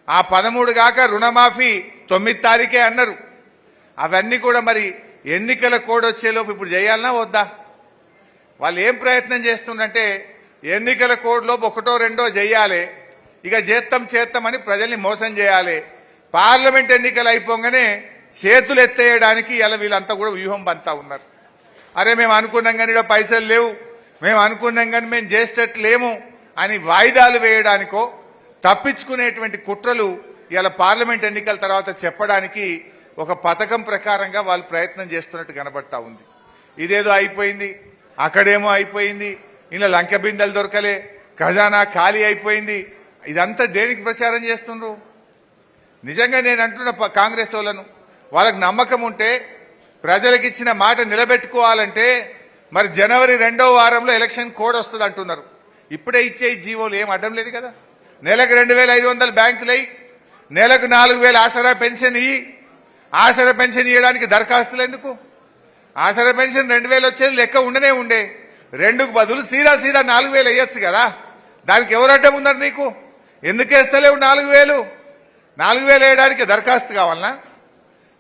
ఆ 13 కాక రుణమాఫీ 9 తారీఖే అన్నారు. అవన్నీ కూడా మరి ఎన్నికల కోడ్ వచ్చేలోపు ఇప్పుడు చేయాలన్నా వద్దా? వాళ్ళు ఏం ప్రయత్నం చేస్తుందంటే ఎన్నికల కోడ్ లోపు 1, 2 చేయాలి, ఇక చేస్తామని ప్రజల్ని మోసం చేయాలి. పార్లమెంట్ ఎన్నికలు అయిపోగానే చేతులు ఎత్తేయడానికి ఇలా వీళ్ళంతా కూడా వ్యూహం బంతా ఉన్నారు. అరే మేము అనుకున్నాం కానీ ఇక్కడ పైసలు లేవు, మేము అనుకున్నాం కానీ మేము చేసేటట్లేము అని వాయిదాలు వేయడానికో తప్పించుకునేటువంటి కుట్రలు ఇలా పార్లమెంట్ ఎన్నికల తర్వాత చెప్పడానికి ఒక పథకం ప్రకారంగా వాళ్ళు ప్రయత్నం చేస్తున్నట్టు కనబడతా ఉంది. ఇదేదో అయిపోయింది, అక్కడేమో అయిపోయింది, ఇలా లంక బిందెలు దొరకలే, ఖజానా ఖాళీ అయిపోయింది. ఇదంతా దేనికి ప్రచారం చేస్తుండ్రు? నిజంగా నేను అంటున్న కాంగ్రెస్ వాళ్ళకు నమ్మకం ఉంటే ప్రజలకు ఇచ్చిన మాట నిలబెట్టుకోవాలంటే మరి జనవరి 2వ వారంలో ఎలక్షన్ కోడ్ వస్తుంది అంటున్నారు. ఇప్పుడే ఇచ్చే జీవోలు ఏం అడ్డం లేదు కదా. నెలకు 2,500 బ్యాంకులు, నెలకు 4,000 ఆసరా పెన్షన్ ఇయ్యి. ఆసరా పెన్షన్ ఇవ్వడానికి దరఖాస్తులు ఎందుకు? ఆసరా పెన్షన్ 2,000 వచ్చేది లెక్క ఉండనే ఉండే. 2కు బదులు సీదా 4,000 వేయచ్చు కదా. దానికి ఎవరు అడ్డం ఉన్నారు నీకు? ఎందుకు వేస్తలేవు 4,000? 4,000 వేయడానికి దరఖాస్తు కావాలనా?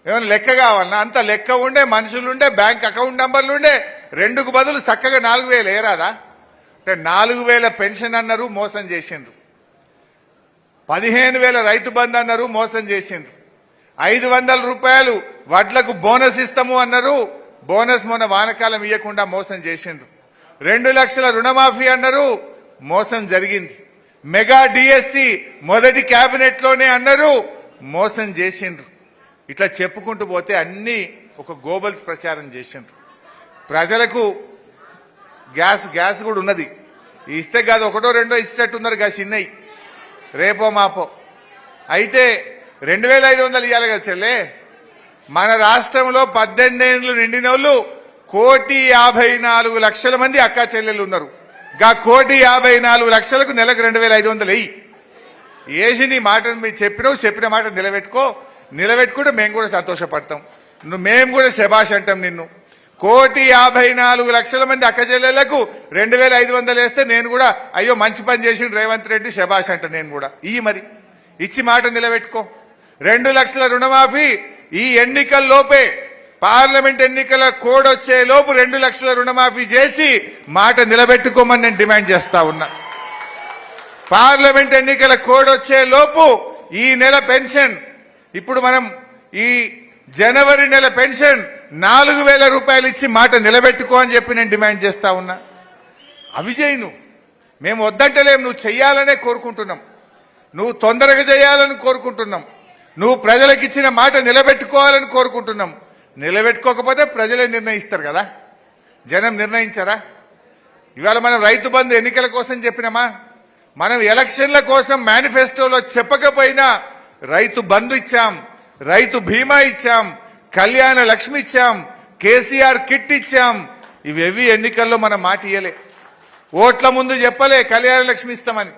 ఏమైనా లెక్క కావాలనా? అంత లెక్క ఉండే, మనుషులుండే, బ్యాంక్ అకౌంట్ నంబర్లు ఉండే, 2కు బదులు చక్కగా 4,000 వేయరాదా? అంటే 4,000 పెన్షన్ అన్నారు, మోసం చేసిండ్రు. 15,000 రైతు బంధు అన్నారు, మోసం చేసిండ్రు. 500 రూపాయలు వడ్లకు బోనస్ ఇస్తాము అన్నారు, బోనస్ మొన్న వానకాలం ఇవ్వకుండా మోసం చేసిండ్రు. 2 లక్షల రుణమాఫీ అన్నారు, మోసం జరిగింది. మెగా డిఎస్సి మొదటి కేబినెట్ లోనే అన్నారు, మోసం చేసిండ్రు. ఇట్లా చెప్పుకుంటూ పోతే అన్ని ఒక గోబల్స్ ప్రచారం చేసిండ్రు. ప్రజలకు గ్యాస్ కూడా ఉన్నది, ఇస్తే కాదు 1, 2 ఇచ్చేటట్టున్నారు గా చిన్నయి, రేపో మాపో. అయితే 2,500 ఇవ్వాలి కదా చెల్లే. మన రాష్ట్రంలో 18 ఏళ్ళు నిండిన వాళ్ళు 1,54,00,000 మంది అక్కా చెల్లెలు ఉన్నారు. గా 1,54,00,000కు నెలకు 2,500 వెయ్యి వేసి నీ మాటను మీరు చెప్పిన మాట నిలబెట్టుకుంటే మేము కూడా సంతోషపడతాం. మేము కూడా శభాష్ అంటాం నిన్ను. 1,54,00,000 మంది అక్క చెల్లెళ్లకు 2,500 వేస్తే నేను కూడా అయ్యో మంచి పని చేసిన రేవంత్ రెడ్డి శభాష్ అంట. నేను కూడా మరి ఇచ్చి మాట నిలబెట్టుకో. 2 లక్షల రుణమాఫీ ఈ ఎన్నికల్లోపే, పార్లమెంట్ ఎన్నికల కోడ్ వచ్చే లోపు 2 లక్షల రుణమాఫీ చేసి మాట నిలబెట్టుకోమని నేను డిమాండ్ చేస్తా ఉన్నా. పార్లమెంట్ ఎన్నికల కోడ్ వచ్చే లోపు ఈ నెల పెన్షన్, ఇప్పుడు మనం ఈ జనవరి నెల పెన్షన్ 4,000 రూపాయలు ఇచ్చి మాట నిలబెట్టుకో అని చెప్పి నేను డిమాండ్ చేస్తా ఉన్నా. అవి చేయను, మేము వద్దంటలేం, నువ్వు చెయ్యాలనే కోరుకుంటున్నాం, నువ్వు తొందరగా చేయాలని కోరుకుంటున్నాం, నువ్వు ప్రజలకు ఇచ్చిన మాట నిలబెట్టుకోవాలని కోరుకుంటున్నాం. నిలబెట్టుకోకపోతే ప్రజలే నిర్ణయిస్తారు కదా, జనం నిర్ణయించరా? ఇవాళ మనం రైతు బంధు ఎన్నికల కోసం చెప్పినామా? మనం ఎలక్షన్ల కోసం మేనిఫెస్టోలో చెప్పకపోయినా రైతు బంధు ఇచ్చాం, రైతు బీమా ఇచ్చాం, కళ్యాణ లక్ష్మి ఇచ్చాం, కేసీఆర్ కిట్ ఇచ్చాం. ఇవేవి ఎన్నికల్లో మనం మాట ఇయ్యలే. ఓట్ల ముందు చెప్పలే కళ్యాణ లక్ష్మి ఇస్తామని.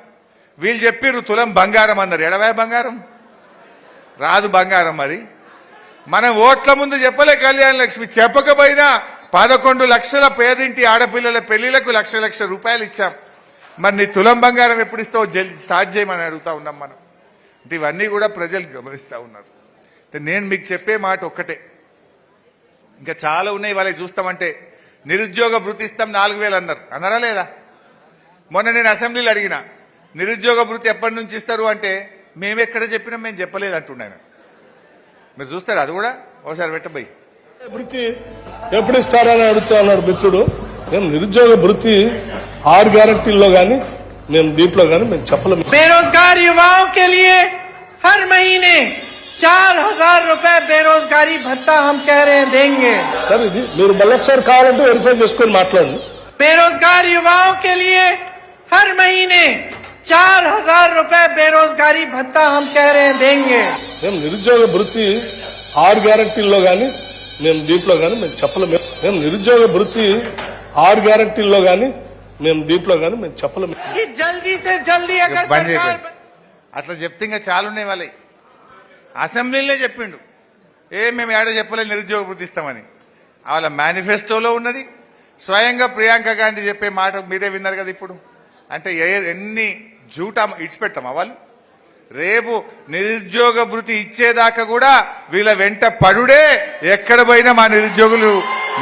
వీళ్ళు చెప్పిర్రు తులం బంగారం అన్నారు. ఎడవే బంగారం రాదు బంగారం. మరి మనం ఓట్ల ముందు చెప్పలే కళ్యాణ లక్ష్మి. చెప్పకపోయినా 11 లక్షల పేదింటి ఆడపిల్లల పెళ్లిలకు లక్ష రూపాయలు ఇచ్చాం. మరి నీ తులం బంగారం ఎప్పుడు ఇస్తావు జల్దీ స్టార్ట్ చేయమని అడుగుతా ఉన్నాం మనం. అంటే ఇవన్నీ కూడా ప్రజలు గమనిస్తూ ఉన్నారు. నేను మీకు చెప్పే మాట ఒక్కటే, ఇంకా చాలా ఉన్నాయి. వాళ్ళకి చూస్తామంటే నిరుద్యోగ భృతి ఇస్తాం 4,000 అన్నారా లేదా? మొన్న నేను అసెంబ్లీలో అడిగిన, నిరుద్యోగ భృతి ఎప్పటి నుంచి ఇస్తారు అంటే మేమెక్కడ చెప్పినా మేము చెప్పలేదు అంటున్నాను. మీరు చూస్తారు, అది కూడా ఒకసారి పెట్టబోయి భృతి ఎప్పుడు ఇస్తారని అడుగుతా ఉన్నాడు మిత్రుడు. మేము నిరుద్యోగ భృతి 6 గ్యారంటీల్లో గానీ మేము దీంట్లో గానీ మేము చెప్పలేము. बेरोजगार युवाओं के लिए हर महीने 4,000 रुपए बेरोजगारी भत्ता हम कह रहे हैं देंगे. सर ఇది మీరు మళ్ళొకసారి కావాలంటే వెరిఫై చేసుకొని మాట్లాడండి. बेरोजगार युवाओं के लिए हर महीने 4,000 रुपए बेरोजगारी भत्ता हम कह रहे हैं देंगे. మేము నిరుద్యోగ భృతి 6 గ్యారంటీల్లో గానీ మేము దీంట్లో కానీ మేము చెప్పలేము. మేము నిరుద్యోగ వృత్తి 6 గ్యారంటీల్లో కానీ మేము దీంట్లో కానీ మేము చెప్పలేము. कि जल्दी से जल्दी अगर బంద్ सरकार చేయకండి. అట్లా చెప్తే ఇంకా చాలా ఉన్నాయి వాళ్ళవి. అసెంబ్లీలోనే చెప్పిండు మేము ఏడ చెప్పలేదు నిరుద్యోగ వృత్తి ఇస్తామని. వాళ్ళ మేనిఫెస్టోలో ఉన్నది. స్వయంగా ప్రియాంక గాంధీ చెప్పే మాట మీరే విన్నారు కదా ఇప్పుడు. అంటే ఎన్ని జూటా ఇడిచిపెడతామా వాళ్ళు. రేపు నిరుద్యోగ వృత్తి ఇచ్చేదాకా కూడా వీళ్ళ వెంట పడుడే. ఎక్కడ పోయినా మా నిరుద్యోగులు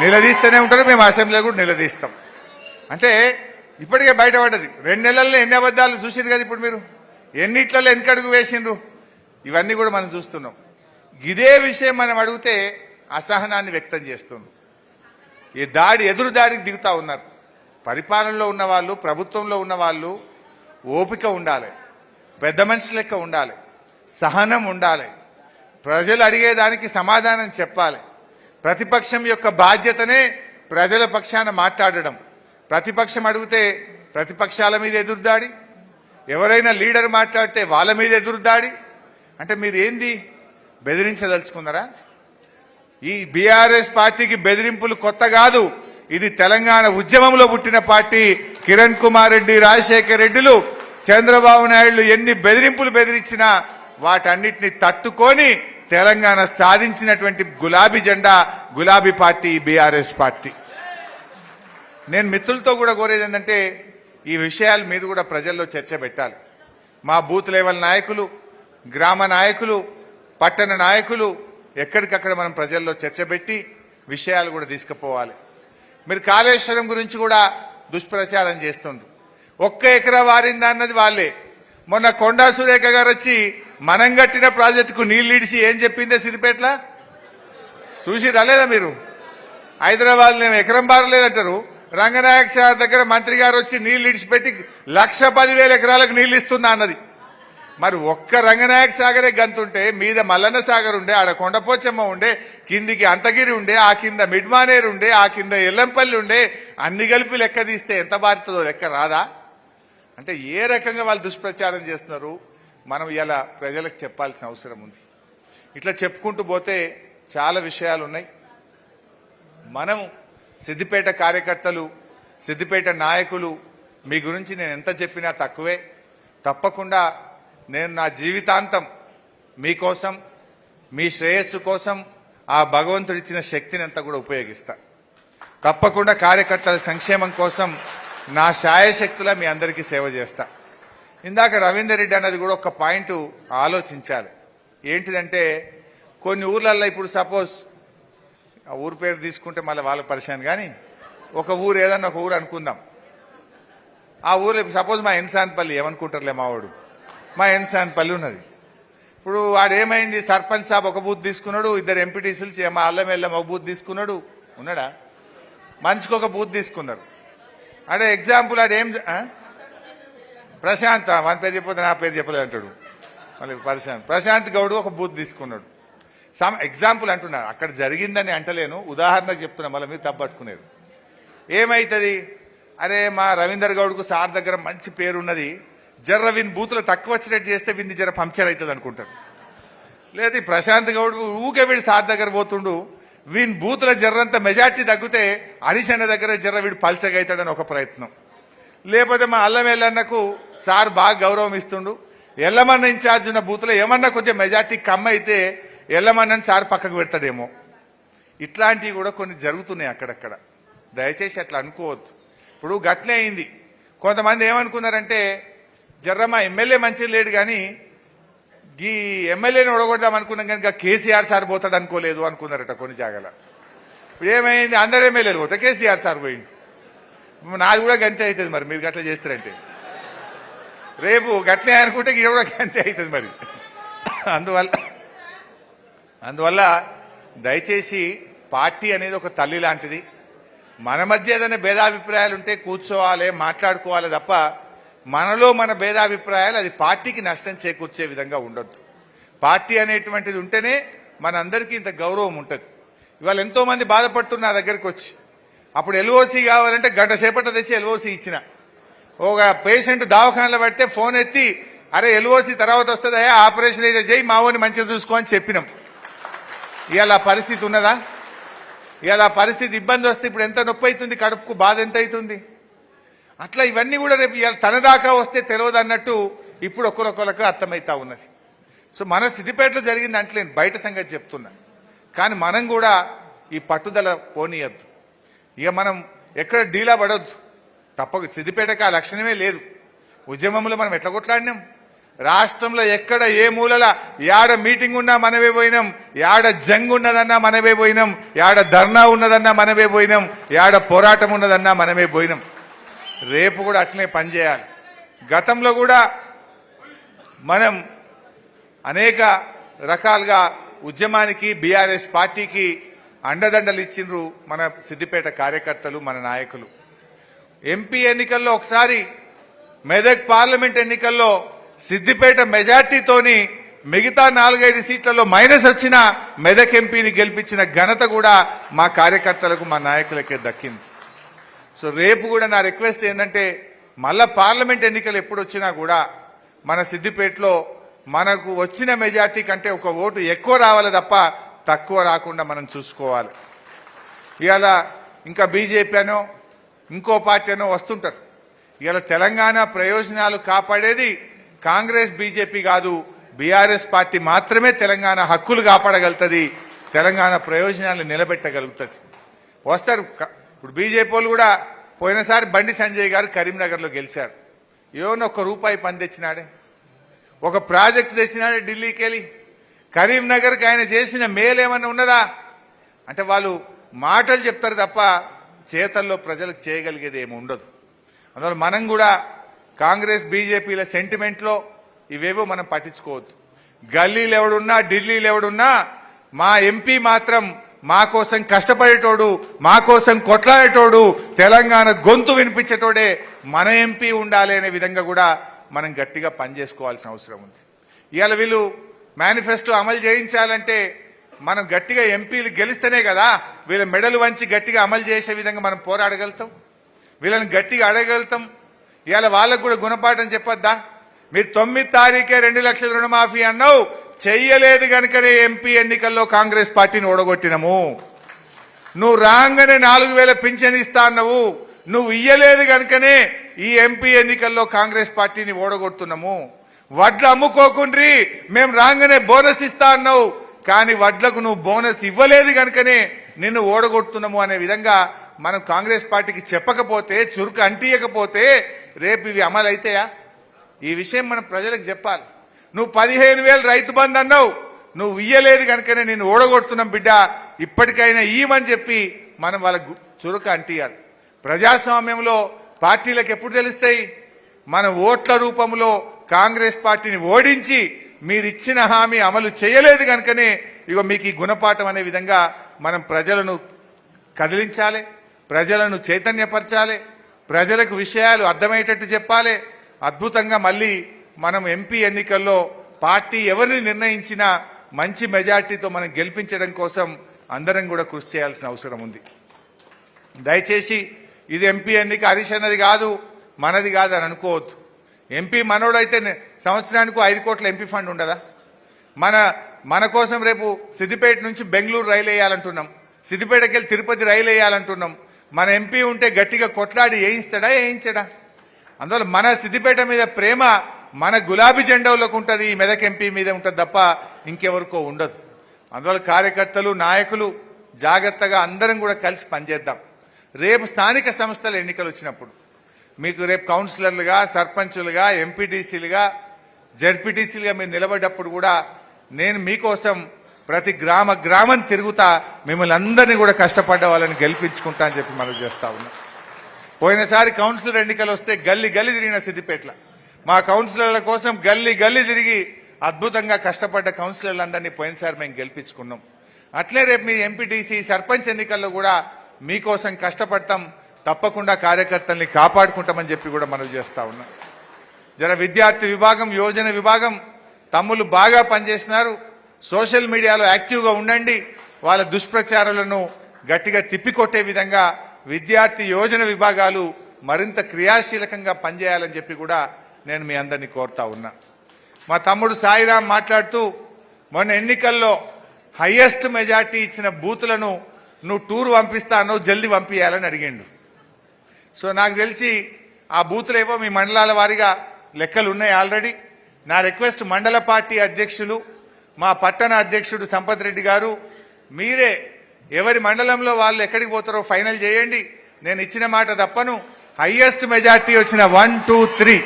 నిలదీస్తూనే ఉంటారు. మేము అసెంబ్లీలో కూడా నిలదీస్తాం. అంటే ఇప్పటికే బయటపడ్డది. 2 నెలల్లో ఎన్ని అబద్ధాలు చూసిండ్రు కదా ఇప్పుడు మీరు. ఎన్నిట్లలో వెనకడుగు వేసిండ్రు. ఇవన్నీ కూడా మనం చూస్తున్నాం. ఇదే విషయం మనం అడిగితే అసహనాన్ని వ్యక్తం చేస్తుంది. ఈ ఎదురు దాడికి దిగుతా ఉన్నారు. పరిపాలనలో ఉన్న వాళ్ళు, ప్రభుత్వంలో ఉన్న వాళ్ళు ఓపిక ఉండాలి, పెద్ద మనిషి లెక్క ఉండాలి, సహనం ఉండాలి, ప్రజలు అడిగేదానికి సమాధానం చెప్పాలి. ప్రతిపక్షం యొక్క బాధ్యతనే ప్రజల పక్షాన మాట్లాడడం. ప్రతిపక్షం అడిగితే ప్రతిపక్షాల మీద ఎదురుదాడి, ఎవరైనా లీడర్ మాట్లాడితే వాళ్ళ మీద ఎదురుదాడి. అంటే మీరు ఏంది బెదిరించదలుచుకున్నారా? ఈ బీఆర్ఎస్ పార్టీకి బెదిరింపులు కొత్త కాదు. ఇది తెలంగాణ ఉద్యమంలో పుట్టిన పార్టీ. కిరణ్ కుమార్ రెడ్డి, రాజశేఖర్ రెడ్డిలు, చంద్రబాబు నాయుడు ఎన్ని బెదిరింపులు బెదిరించినా వాటన్నిటిని తట్టుకొని తెలంగాణ సాధించినటువంటి గులాబీ జెండా, గులాబీ పార్టీ బీఆర్ఎస్ పార్టీ. నేను మిత్రులతో కూడా కోరేది ఏంటంటే ఈ విషయాల మీద కూడా ప్రజల్లో చర్చ పెట్టాలి. మా బూత్ లెవెల్ నాయకులు, గ్రామ నాయకులు, పట్టణ నాయకులు ఎక్కడికక్కడ మనం ప్రజల్లో చర్చ పెట్టి విషయాలు కూడా తీసుకుపోవాలి. మీరు కాళేశ్వరం గురించి కూడా దుష్ప్రచారం చేస్తుండ్రు. 1 ఎకరా వారిందా అన్నది వాళ్ళే. మొన్న కొండా సురేఖ గారు వచ్చి మనం కట్టిన ప్రాజెక్టుకు నీళ్లు ఇడిచి ఏం చెప్పిందే సిద్దిపేటలో చూసి రాలేదా మీరు? హైదరాబాద్ మేము ఎకరం బారలేదంటారు. రంగనాయక సార్ దగ్గర మంత్రి గారు వచ్చి నీళ్లు ఇడిచిపెట్టి 1,10,000 ఎకరాలకు నీళ్లు ఇస్తున్నా అన్నది. మరి ఒక్క రంగనాయక సాగరే గంతుంటే మీద మల్లన్న సాగర్ ఉండే, ఆడ కొండపోచమ్మ ఉండే, కిందికి అంతగిరి ఉండే, ఆ కింద మిడ్మానేరు ఉండే, ఆ కింద ఎల్లంపల్లి ఉండే, అన్ని కలిపి లెక్క తీస్తే ఎంత బారుతుందో లెక్క రాదా? అంటే ఏ రకంగా వాళ్ళు దుష్ప్రచారం చేస్తున్నారు మనం ఇలా ప్రజలకు చెప్పాల్సిన అవసరం ఉంది. ఇట్లా చెప్పుకుంటూ పోతే చాలా విషయాలు ఉన్నాయి. మనం సిద్దిపేట కార్యకర్తలు, సిద్దిపేట నాయకులు మీ గురించి నేను ఎంత చెప్పినా తక్కువే. తప్పకుండా నేను నా జీవితాంతం మీకోసం, మీ శ్రేయస్సు కోసం ఆ భగవంతుడిచ్చిన శక్తిని అంతా కూడా ఉపయోగిస్తా. తప్పకుండా కార్యకర్తల సంక్షేమం కోసం నా శాయశక్తులా మీ అందరికీ సేవ చేస్తా. ఇందాక రవీందర్ రెడ్డి అన్నది కూడా ఒక పాయింట్ ఆలోచించాలి. ఏంటిదంటే కొన్ని ఊర్లలో ఇప్పుడు సపోజ్ ఆ ఊరు పేరు తీసుకుంటే మళ్ళీ వాళ్ళకి పరిచయం, కానీ ఒక ఊరు ఏదన్నా ఒక ఊరు అనుకుందాం. ఆ ఊరు సపోజ్ మా ఎన్సాన్పల్లి, ఏమనుకుంటారులే మావాడు, మా ఎన్సాన్పల్లి ఉన్నది. ఇప్పుడు వాడు ఏమైంది, సర్పంచ్ సాబ్ ఒక బూత్ తీసుకున్నాడు, 2 ఎంపీటీసీలు మా అల్లమెల్లం ఒక బూత్ తీసుకున్నాడు, ఉన్నాడా? మనిషికి ఒక బూత్ తీసుకున్నారు. అంటే ఎగ్జాంపుల్ ఆడు ఏం ప్రశాంత్, మన పేరు చెప్పొద్దు నా పేరు చెప్పలేదు అంటాడు మళ్ళీ. ప్రశాంత్ గౌడ్ ఒక బూత్ తీసుకున్నాడు. ఎగ్జాంపుల్ అంటున్నారు, అక్కడ జరిగిందని అంటలేను, ఉదాహరణకు చెప్తున్నా, మళ్ళీ మీరు తప్పట్టుకునేది. ఏమైతుంది, అరే మా రవీందర్ గౌడ్కు సార్ దగ్గర మంచి పేరున్నది, జర్ర విన్ బూతులు తక్కువ వచ్చినట్టు చేస్తే విన్ని జర పంక్చర్ అవుతుంది అనుకుంటారు. లేదా ప్రశాంత్ గౌడ్ ఊకే వీడు సార్ దగ్గర పోతుండు, వీన్ బూతుల జర్రంత మెజార్టీ తగ్గితే హరీషన్న దగ్గర జర్ర వీడు పల్సగా అవుతాడని ఒక ప్రయత్నం. లేకపోతే మా అల్లమెల్లన్నకు సార్ బాగా గౌరవం ఇస్తుండు, ఎల్లమన్న ఇన్ఛార్జ్ ఉన్న బూతులో ఏమన్నా కొద్దిగా మెజార్టీ కమ్ అయితే ఎల్లమన్నని సార్ పక్కకు పెడతాడేమో. ఇట్లాంటివి కూడా కొన్ని జరుగుతున్నాయి అక్కడక్కడ. దయచేసి అట్లా అనుకోవద్దు. ఇప్పుడు గట్లే అయింది. కొంతమంది ఏమనుకున్నారంటే జర్ర మా ఎమ్మెల్యే మంచి లేడు కానీ ఈ ఎమ్మెల్యేని ఒడగొడదాం అనుకున్నాం కనుక కేసీఆర్ సార్ పోతాడు అనుకోలేదు అనుకున్నారట కొన్ని జాగాల. ఇప్పుడు ఏమైంది, అందరు ఎమ్మెల్యేలు పోతే కేసీఆర్ సార్ పోయింది. నాది కూడా గంతే అవుతుంది. మరి మీరు గట్లా చేస్తారంటే రేపు గట్లే అనుకుంటే ఇది కూడా గంతే అవుతుంది మరి. అందువల్ల దయచేసి పార్టీ అనేది ఒక తల్లి లాంటిది. మన మధ్య ఏదైనా భేదాభిప్రాయాలు ఉంటే కూర్చోవాలి, మాట్లాడుకోవాలి తప్ప మనలో మన భేదాభిప్రాయాలు అది పార్టీకి నష్టం చేకూర్చే విధంగా ఉండొద్దు. పార్టీ అనేటువంటిది ఉంటేనే మనందరికీ ఇంత గౌరవం ఉంటుంది. ఇవాళ ఎంతో మంది బాధపడుతున్న నా దగ్గరికి వచ్చి, అప్పుడు ఎల్ఓసి కావాలంటే గంట సేపట్లో తెచ్చి ఎల్ఓసి ఇచ్చిన. ఒక పేషెంట్ దవాఖానలో పడితే ఫోన్ ఎత్తి, అరే ఎల్ఓసి తర్వాత వస్తుందా, ఆపరేషన్ అయితే చేయి, మావోని మంచిగా చూసుకో అని చెప్పినాం. ఇవాళ పరిస్థితి ఉన్నదా? ఇలా పరిస్థితి ఇబ్బంది వస్తే ఇప్పుడు ఎంత నొప్పి అవుతుంది, కడుపుకు బాధ ఎంత అవుతుంది. అట్లా ఇవన్నీ కూడా రేపు ఇవాళ తన దాకా వస్తే తెలియదు అన్నట్టు ఇప్పుడు ఒకరొకరికి అర్థమవుతా ఉన్నది. సో మన సిద్దిపేటలో జరిగింది అంటలేను, బయట సంగతి చెప్తున్నా. కానీ మనం కూడా ఈ పట్టుదల పోనీయద్దు. ఇక మనం ఎక్కడ డీలా పడొద్దు. తప్పక సిద్దిపేటకు ఆ లక్షణమే లేదు. ఉద్యమంలో మనం ఎట్లా కొట్లాడినాం, రాష్ట్రంలో ఎక్కడ ఏ మూలల యాడ మీటింగ్ ఉన్నా మనమే పోయినాం, యాడ జంగ్ ఉన్నదన్నా మనమే పోయినాం, యాడ ధర్నా ఉన్నదన్నా మనమే పోయినాం, యాడ పోరాటం ఉన్నదన్నా మనమే పోయినాం. రేపు కూడా అట్లనే పనిచేయాలి. గతంలో కూడా మనం అనేక రకాలుగా ఉద్యమానికి బీఆర్ఎస్ పార్టీకి అండదండలు ఇచ్చిండ్రు మన సిద్దిపేట కార్యకర్తలు, మన నాయకులు. ఎంపీ ఎన్నికల్లో ఒకసారి మెదక్ పార్లమెంట్ ఎన్నికల్లో సిద్దిపేట మెజార్టీతోని మిగతా 4-5 సీట్లలో మైనస్ వచ్చిన మెదక్ ఎంపీని గెలిపించిన ఘనత కూడా మా కార్యకర్తలకు, మా నాయకులకే దక్కింది. సో రేపు కూడా నా రిక్వెస్ట్ ఏంటంటే మళ్ళా పార్లమెంట్ ఎన్నికలు ఎప్పుడు వచ్చినా కూడా మన సిద్దిపేటలో మనకు వచ్చిన మెజార్టీ కంటే ఒక ఓటు ఎక్కువ రావాలి తప్ప తక్కువ రాకుండా మనం చూసుకోవాలి. ఇవాళ ఇంకా బీజేపీ అనో ఇంకో పార్టీ అనో వస్తుంటారు. ఇవాళ తెలంగాణ ప్రయోజనాలు కాపాడేది కాంగ్రెస్ బీజేపీ కాదు, బీఆర్ఎస్ పార్టీ మాత్రమే తెలంగాణ హక్కులు కాపాడగలుగుతుంది, తెలంగాణ ప్రయోజనాలు నిలబెట్టగలుగుతుంది. వస్తారు. ఇప్పుడు బీజేపీ వాళ్ళు కూడా పోయినసారి బండి సంజయ్ గారు కరీంనగర్లో గెలిచారు. ఏమన్నా ₹1 పని తెచ్చినాడే, ఒక ప్రాజెక్టు తెచ్చినాడే ఢిల్లీకి వెళ్ళి. కరీంనగర్కి ఆయన చేసిన మేలు ఏమన్నా ఉన్నదా అంటే వాళ్ళు మాటలు చెప్తారు తప్ప చేతల్లో ప్రజలకు చేయగలిగేది ఏమి ఉండదు. అందువల్ల మనం కూడా కాంగ్రెస్ బీజేపీల సెంటిమెంట్లో ఇవేవో మనం పట్టించుకోవద్దు. గల్లీలు ఎవడున్నా, ఢిల్లీలు ఎవడున్నా, మా ఎంపీ మాత్రం మా కోసం కష్టపడేటోడు, మా కోసం కొట్లాడేటోడు, తెలంగాణ గొంతు వినిపించేటోడే మన ఎంపీ ఉండాలి అనే విధంగా కూడా మనం గట్టిగా పనిచేసుకోవాల్సిన అవసరం ఉంది. ఇవాళ వీళ్ళు మేనిఫెస్టో అమలు చేయించాలంటే మనం గట్టిగా ఎంపీలు గెలిస్తేనే కదా వీళ్ళ మెడలు వంచి గట్టిగా అమలు చేసే విధంగా మనం పోరాడగలుగుతాం, వీళ్ళని గట్టిగా అడగలుగుతాం. ఇవాళ వాళ్ళకు కూడా గుణపాఠం చెప్పొద్దా? మీరు 9 తారీఖే 2 లక్షల రుణమాఫీ అన్నావు, చెయ్యలేదు కనుకనే ఎంపీ ఎన్నికల్లో కాంగ్రెస్ పార్టీని ఓడగొట్టినము. నువ్వు రాగానే 4,000 పింఛన్ ఇస్తా అన్నావు, నువ్వు ఇయ్యలేదు కనుకనే ఈ ఎంపీ ఎన్నికల్లో కాంగ్రెస్ పార్టీని ఓడగొడుతున్నాము. వడ్లు అమ్ముకోకుండ్రి, మేము రాగానే బోనస్ ఇస్తా అన్నావు, కానీ వడ్లకు నువ్వు బోనస్ ఇవ్వలేదు కనుకనే నిన్ను ఓడగొడుతున్నాము అనే విధంగా మనం కాంగ్రెస్ పార్టీకి చెప్పకపోతే, చురుకు అంటియకపోతే రేపు ఇవి అమలు అవుతాయా? ఈ విషయం మనం ప్రజలకు చెప్పాలి. నువ్వు 15,000 రైతు బంధు అన్నావు, నువ్వు ఇయ్యలేదు కనుకనే నేను ఓడగొడుతున్నాం బిడ్డ, ఇప్పటికైనా ఇయ్యమని చెప్పి మనం వాళ్ళకు చురుకు అంటియాలి. ప్రజాస్వామ్యంలో పార్టీలకు ఎప్పుడు తెలుస్తాయి? మన ఓట్ల రూపంలో కాంగ్రెస్ పార్టీని ఓడించి మీరు ఇచ్చిన హామీ అమలు చేయలేదు కనుకనే ఇగో మీకు ఈ గుణపాఠం అనే విధంగా మనం ప్రజలను కదిలించాలి, ప్రజలను చైతన్యపరచాలి, ప్రజలకు విషయాలు అర్థమయ్యేటట్టు చెప్పాలి. అద్భుతంగా మళ్ళీ మనం ఎంపీ ఎన్నికల్లో పార్టీ ఎవరిని నిర్ణయించినా మంచి మెజార్టీతో మనం గెలిపించడం కోసం అందరం కూడా కృషి చేయాల్సిన అవసరం ఉంది. దయచేసి ఇది ఎంపీ ఎన్నిక హరీష్ అన్నది కాదు, మనది కాదు అని అనుకోవద్దు. ఎంపీ మనోడైతే సంవత్సరానికి 5 కోట్ల ఎంపీ ఫండ్ ఉండదా? మన కోసం రేపు సిద్దిపేట నుంచి బెంగళూరు రైలు వేయాలంటున్నాం, సిద్దిపేటకి వెళ్ళి తిరుపతి రైలు వేయాలంటున్నాం. మన ఎంపీ ఉంటే గట్టిగా కొట్లాడి వేయిస్తాడా, వేయించడా? అందువల్ల మన సిద్దిపేట మీద ప్రేమ మన గులాబీ జెండాలకు ఉంటుంది, ఈ మెదక్ ఎంపీ మీద ఉంటుంది తప్ప ఇంకెవరికో ఉండదు. అందువల్ల కార్యకర్తలు, నాయకులు జాగ్రత్తగా అందరం కూడా కలిసి పనిచేద్దాం. రేపు స్థానిక సంస్థల ఎన్నికలు వచ్చినప్పుడు మీకు రేపు కౌన్సిలర్లుగా, సర్పంచులుగా, ఎంపీటీసీలుగా, జడ్పీటీసీలుగా మీరు నిలబడ్డప్పుడు కూడా నేను మీకోసం ప్రతి గ్రామం తిరుగుతా, మిమ్మల్ని అందరినీ కూడా కష్టపడ్డ వాళ్ళని గెలిపించుకుంటా అని చెప్పి మనం చేస్తా ఉన్నాం. పోయినసారి కౌన్సిలర్ ఎన్నికలు వస్తే గల్లీ తిరిగిన సిద్దిపేటలో మా కౌన్సిలర్ల కోసం గల్లీ తిరిగి అద్భుతంగా కష్టపడ్డ కౌన్సిలర్లందరినీ పోయినసారి మేము గెలిపించుకున్నాం. అట్లే రేపు మీ ఎంపీటీసీ, సర్పంచ్ ఎన్నికల్లో కూడా మీకోసం కష్టపడతాం, తప్పకుండా కార్యకర్తల్ని కాపాడుకుంటామని చెప్పి కూడా మనం చేస్తా ఉన్నాం. విద్యార్థి విభాగం, యోజన విభాగం తమ్ముళ్ళు బాగా పనిచేసినారు. సోషల్ మీడియాలో యాక్టివ్గా ఉండండి, వాళ్ళ దుష్ప్రచారాలను గట్టిగా తిప్పికొట్టే విధంగా విద్యార్థి యోజన విభాగాలు మరింత క్రియాశీలకంగా పనిచేయాలని చెప్పి కూడా నేను మీ అందరినీ కోరుతా ఉన్నా. మా తమ్ముడు సాయిరాం మాట్లాడుతూ మొన్న ఎన్నికల్లో హైయెస్ట్ మెజార్టీ ఇచ్చిన బూతులను నువ్వు టూర్ పంపిస్తానో జల్దీ పంపించాలని అడిగిండు. సో నాకు తెలిసి ఆ బూతులేవో మీ మండలాల వారీగా లెక్కలు ఉన్నాయి ఆల్రెడీ. నా రిక్వెస్ట్ మండల పార్టీ అధ్యక్షులు, మా పట్టణ అధ్యక్షుడు సంపత్ రెడ్డి గారు, మీరే ఎవరి మండలంలో వాళ్ళు ఎక్కడికి పోతారో ఫైనల్ చేయండి. నేను ఇచ్చిన మాట తప్పను. హైయెస్ట్ మెజార్టీ వచ్చిన 1, 2, 3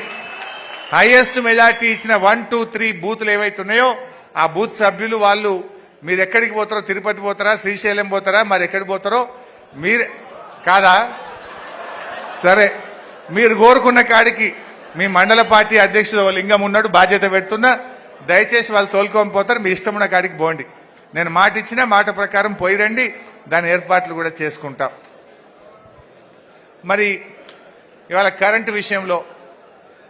హైయెస్ట్ మెజార్టీ ఇచ్చిన 1, 2, 3 బూతులు ఏవైతున్నాయో ఆ బూత్ సభ్యులు వాళ్ళు మీరు ఎక్కడికి పోతారో, తిరుపతి పోతారా, శ్రీశైలం పోతారా, మరి ఎక్కడికి పోతారో మీరు కాదా? సరే, మీరు కోరుకున్న కాడికి మీ మండల పార్టీ అధ్యక్షుడు లింగం ఉన్నాడు, బాధ్యత పెడుతున్నా. దయచేసి వాళ్ళు తోలుకొని పోతారు, మీ ఇష్టమున్న కాడికి పోండి. నేను మాట ఇచ్చిన మాట ప్రకారం పోయి రండి, దాని ఏర్పాట్లు కూడా చేసుకుంటాం. మరి ఇవాళ కరెంటు విషయంలో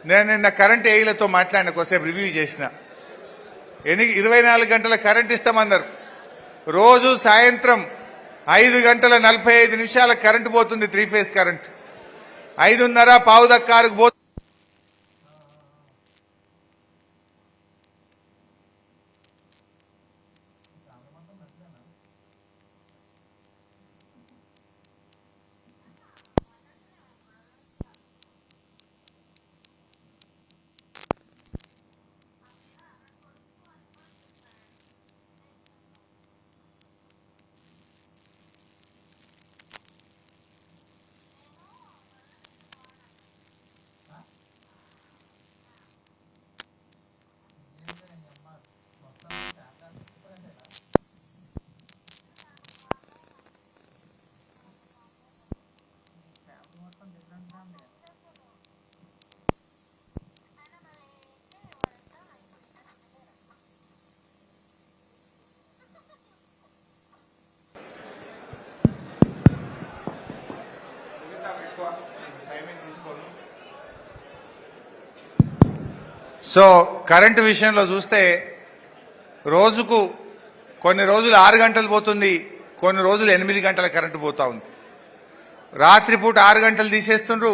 నేను నిన్న కరెంట్ ఏఈలతో మాట్లాడిన, కొద్దిసేపు రివ్యూ చేసిన. 24 గంటల కరెంట్ ఇస్తామన్నారు. రోజు సాయంత్రం 5 గంటల 45 నిమిషాల కరెంటు పోతుంది, 3 ఫేజ్ కరెంట్. 5:30 పావుదక్కారుకు పోతుంది. సో కరెంటు విషయంలో చూస్తే రోజుకు కొన్ని రోజులు 6 గంటలు పోతుంది, కొన్ని రోజులు 8 గంటల కరెంటు పోతా ఉంది. రాత్రిపూట 6 గంటలు తీసేస్తుండ్రు,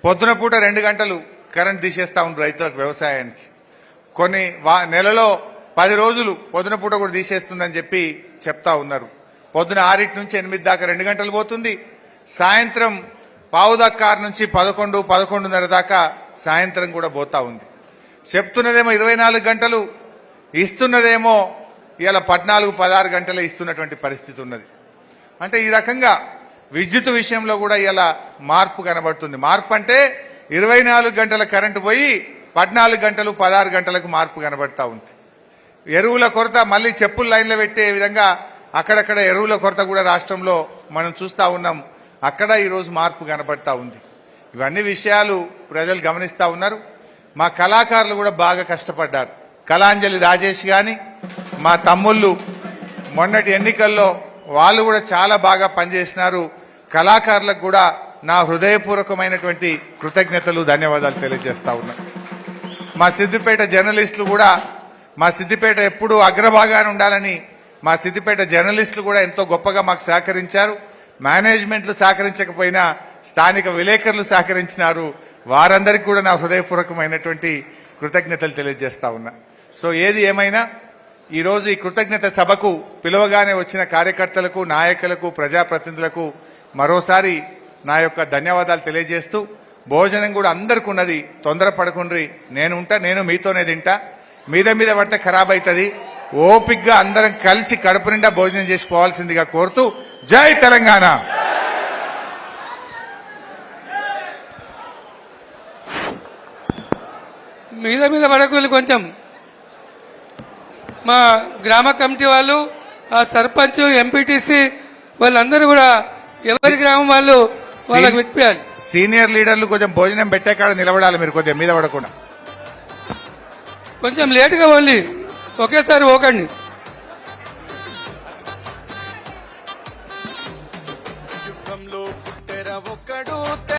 పొద్దున పూట 2 గంటలు కరెంట్ తీసేస్తా ఉండ్రు రైతులకు, వ్యవసాయానికి. కొన్ని నెలలో 10 రోజులు పొద్దున పూట కూడా తీసేస్తుందని చెప్పి చెప్తా ఉన్నారు. పొద్దున 6 నుంచి 8 దాకా 2 గంటలు పోతుంది. సాయంత్రం పావుదక్కారు నుంచి 11, 11:30 దాకా సాయంత్రం కూడా పోతా ఉంది. చెప్తున్నదేమో 24 గంటలు, ఇస్తున్నదేమో ఇలా 14, 16 గంటలే ఇస్తున్నటువంటి పరిస్థితి ఉన్నది. అంటే ఈ రకంగా విద్యుత్ విషయంలో కూడా ఇలా మార్పు కనబడుతుంది. మార్పు అంటే 24 గంటల కరెంటు పోయి 14 గంటలు, 16 గంటలకు మార్పు కనబడతా ఉంది. ఎరువుల కొరత మళ్ళీ చెప్పుల లైన్లో పెట్టే విధంగా అక్కడక్కడ ఎరువుల కొరత కూడా రాష్ట్రంలో మనం చూస్తా ఉన్నాం. అక్కడ ఈరోజు మార్పు కనబడతా ఉంది. ఇవన్నీ విషయాలు ప్రజలు గమనిస్తా ఉన్నారు. మా కళాకారులు కూడా బాగా కష్టపడ్డారు. కళాంజలి రాజేష్ గాని, మా తమ్ముళ్ళు మొన్నటి ఎన్నికల్లో వాళ్ళు కూడా చాలా బాగా పనిచేసినారు. కళాకారులకు కూడా నా హృదయపూర్వకమైనటువంటి కృతజ్ఞతలు, ధన్యవాదాలు తెలియజేస్తా ఉన్నా. మా సిద్దిపేట జర్నలిస్టులు కూడా, మా సిద్దిపేట ఎప్పుడూ అగ్రభాగాన ఉండాలని మా సిద్దిపేట జర్నలిస్టులు కూడా ఎంతో గొప్పగా మాకు సహకరించారు. మేనేజ్మెంట్లు సహకరించకపోయినా స్థానిక విలేకరులు సహకరించినారు. వారందరికీ కూడా నా హృదయపూర్వకమైనటువంటి కృతజ్ఞతలు తెలియజేస్తా ఉన్నా. సో ఏది ఏమైనా ఈరోజు ఈ కృతజ్ఞత సభకు పిలువగానే వచ్చిన కార్యకర్తలకు, నాయకులకు, ప్రజాప్రతినిధులకు మరోసారి నా యొక్క ధన్యవాదాలు తెలియజేస్తూ, భోజనం కూడా అందరికి ఉన్నది, తొందరపడకుండ్రి. నేను మీతోనే తింటా. మీద పడితే ఖరాబ్ అవుతుంది. ఓపిగ్గా అందరం కలిసి కడుపు నిండా భోజనం చేసి పోవాల్సిందిగా కోరుతూ, జై తెలంగాణ. మీద పడకూలు కొంచెం మా గ్రామ కమిటీ వాళ్ళు, ఆ సర్పంచ్, ఎంపీటీసీ వాళ్ళందరూ కూడా ఎవరి గ్రామం వాళ్ళు వాళ్ళకి విప్పాలి. సీనియర్ లీడర్లు కొంచెం భోజనం పెట్టే కాడ నిలబడాలి. మీరు కొద్దిగా మీద పడకుండా కొంచెం లేటుగా వెళ్ళి ఒకేసారి పోకండి.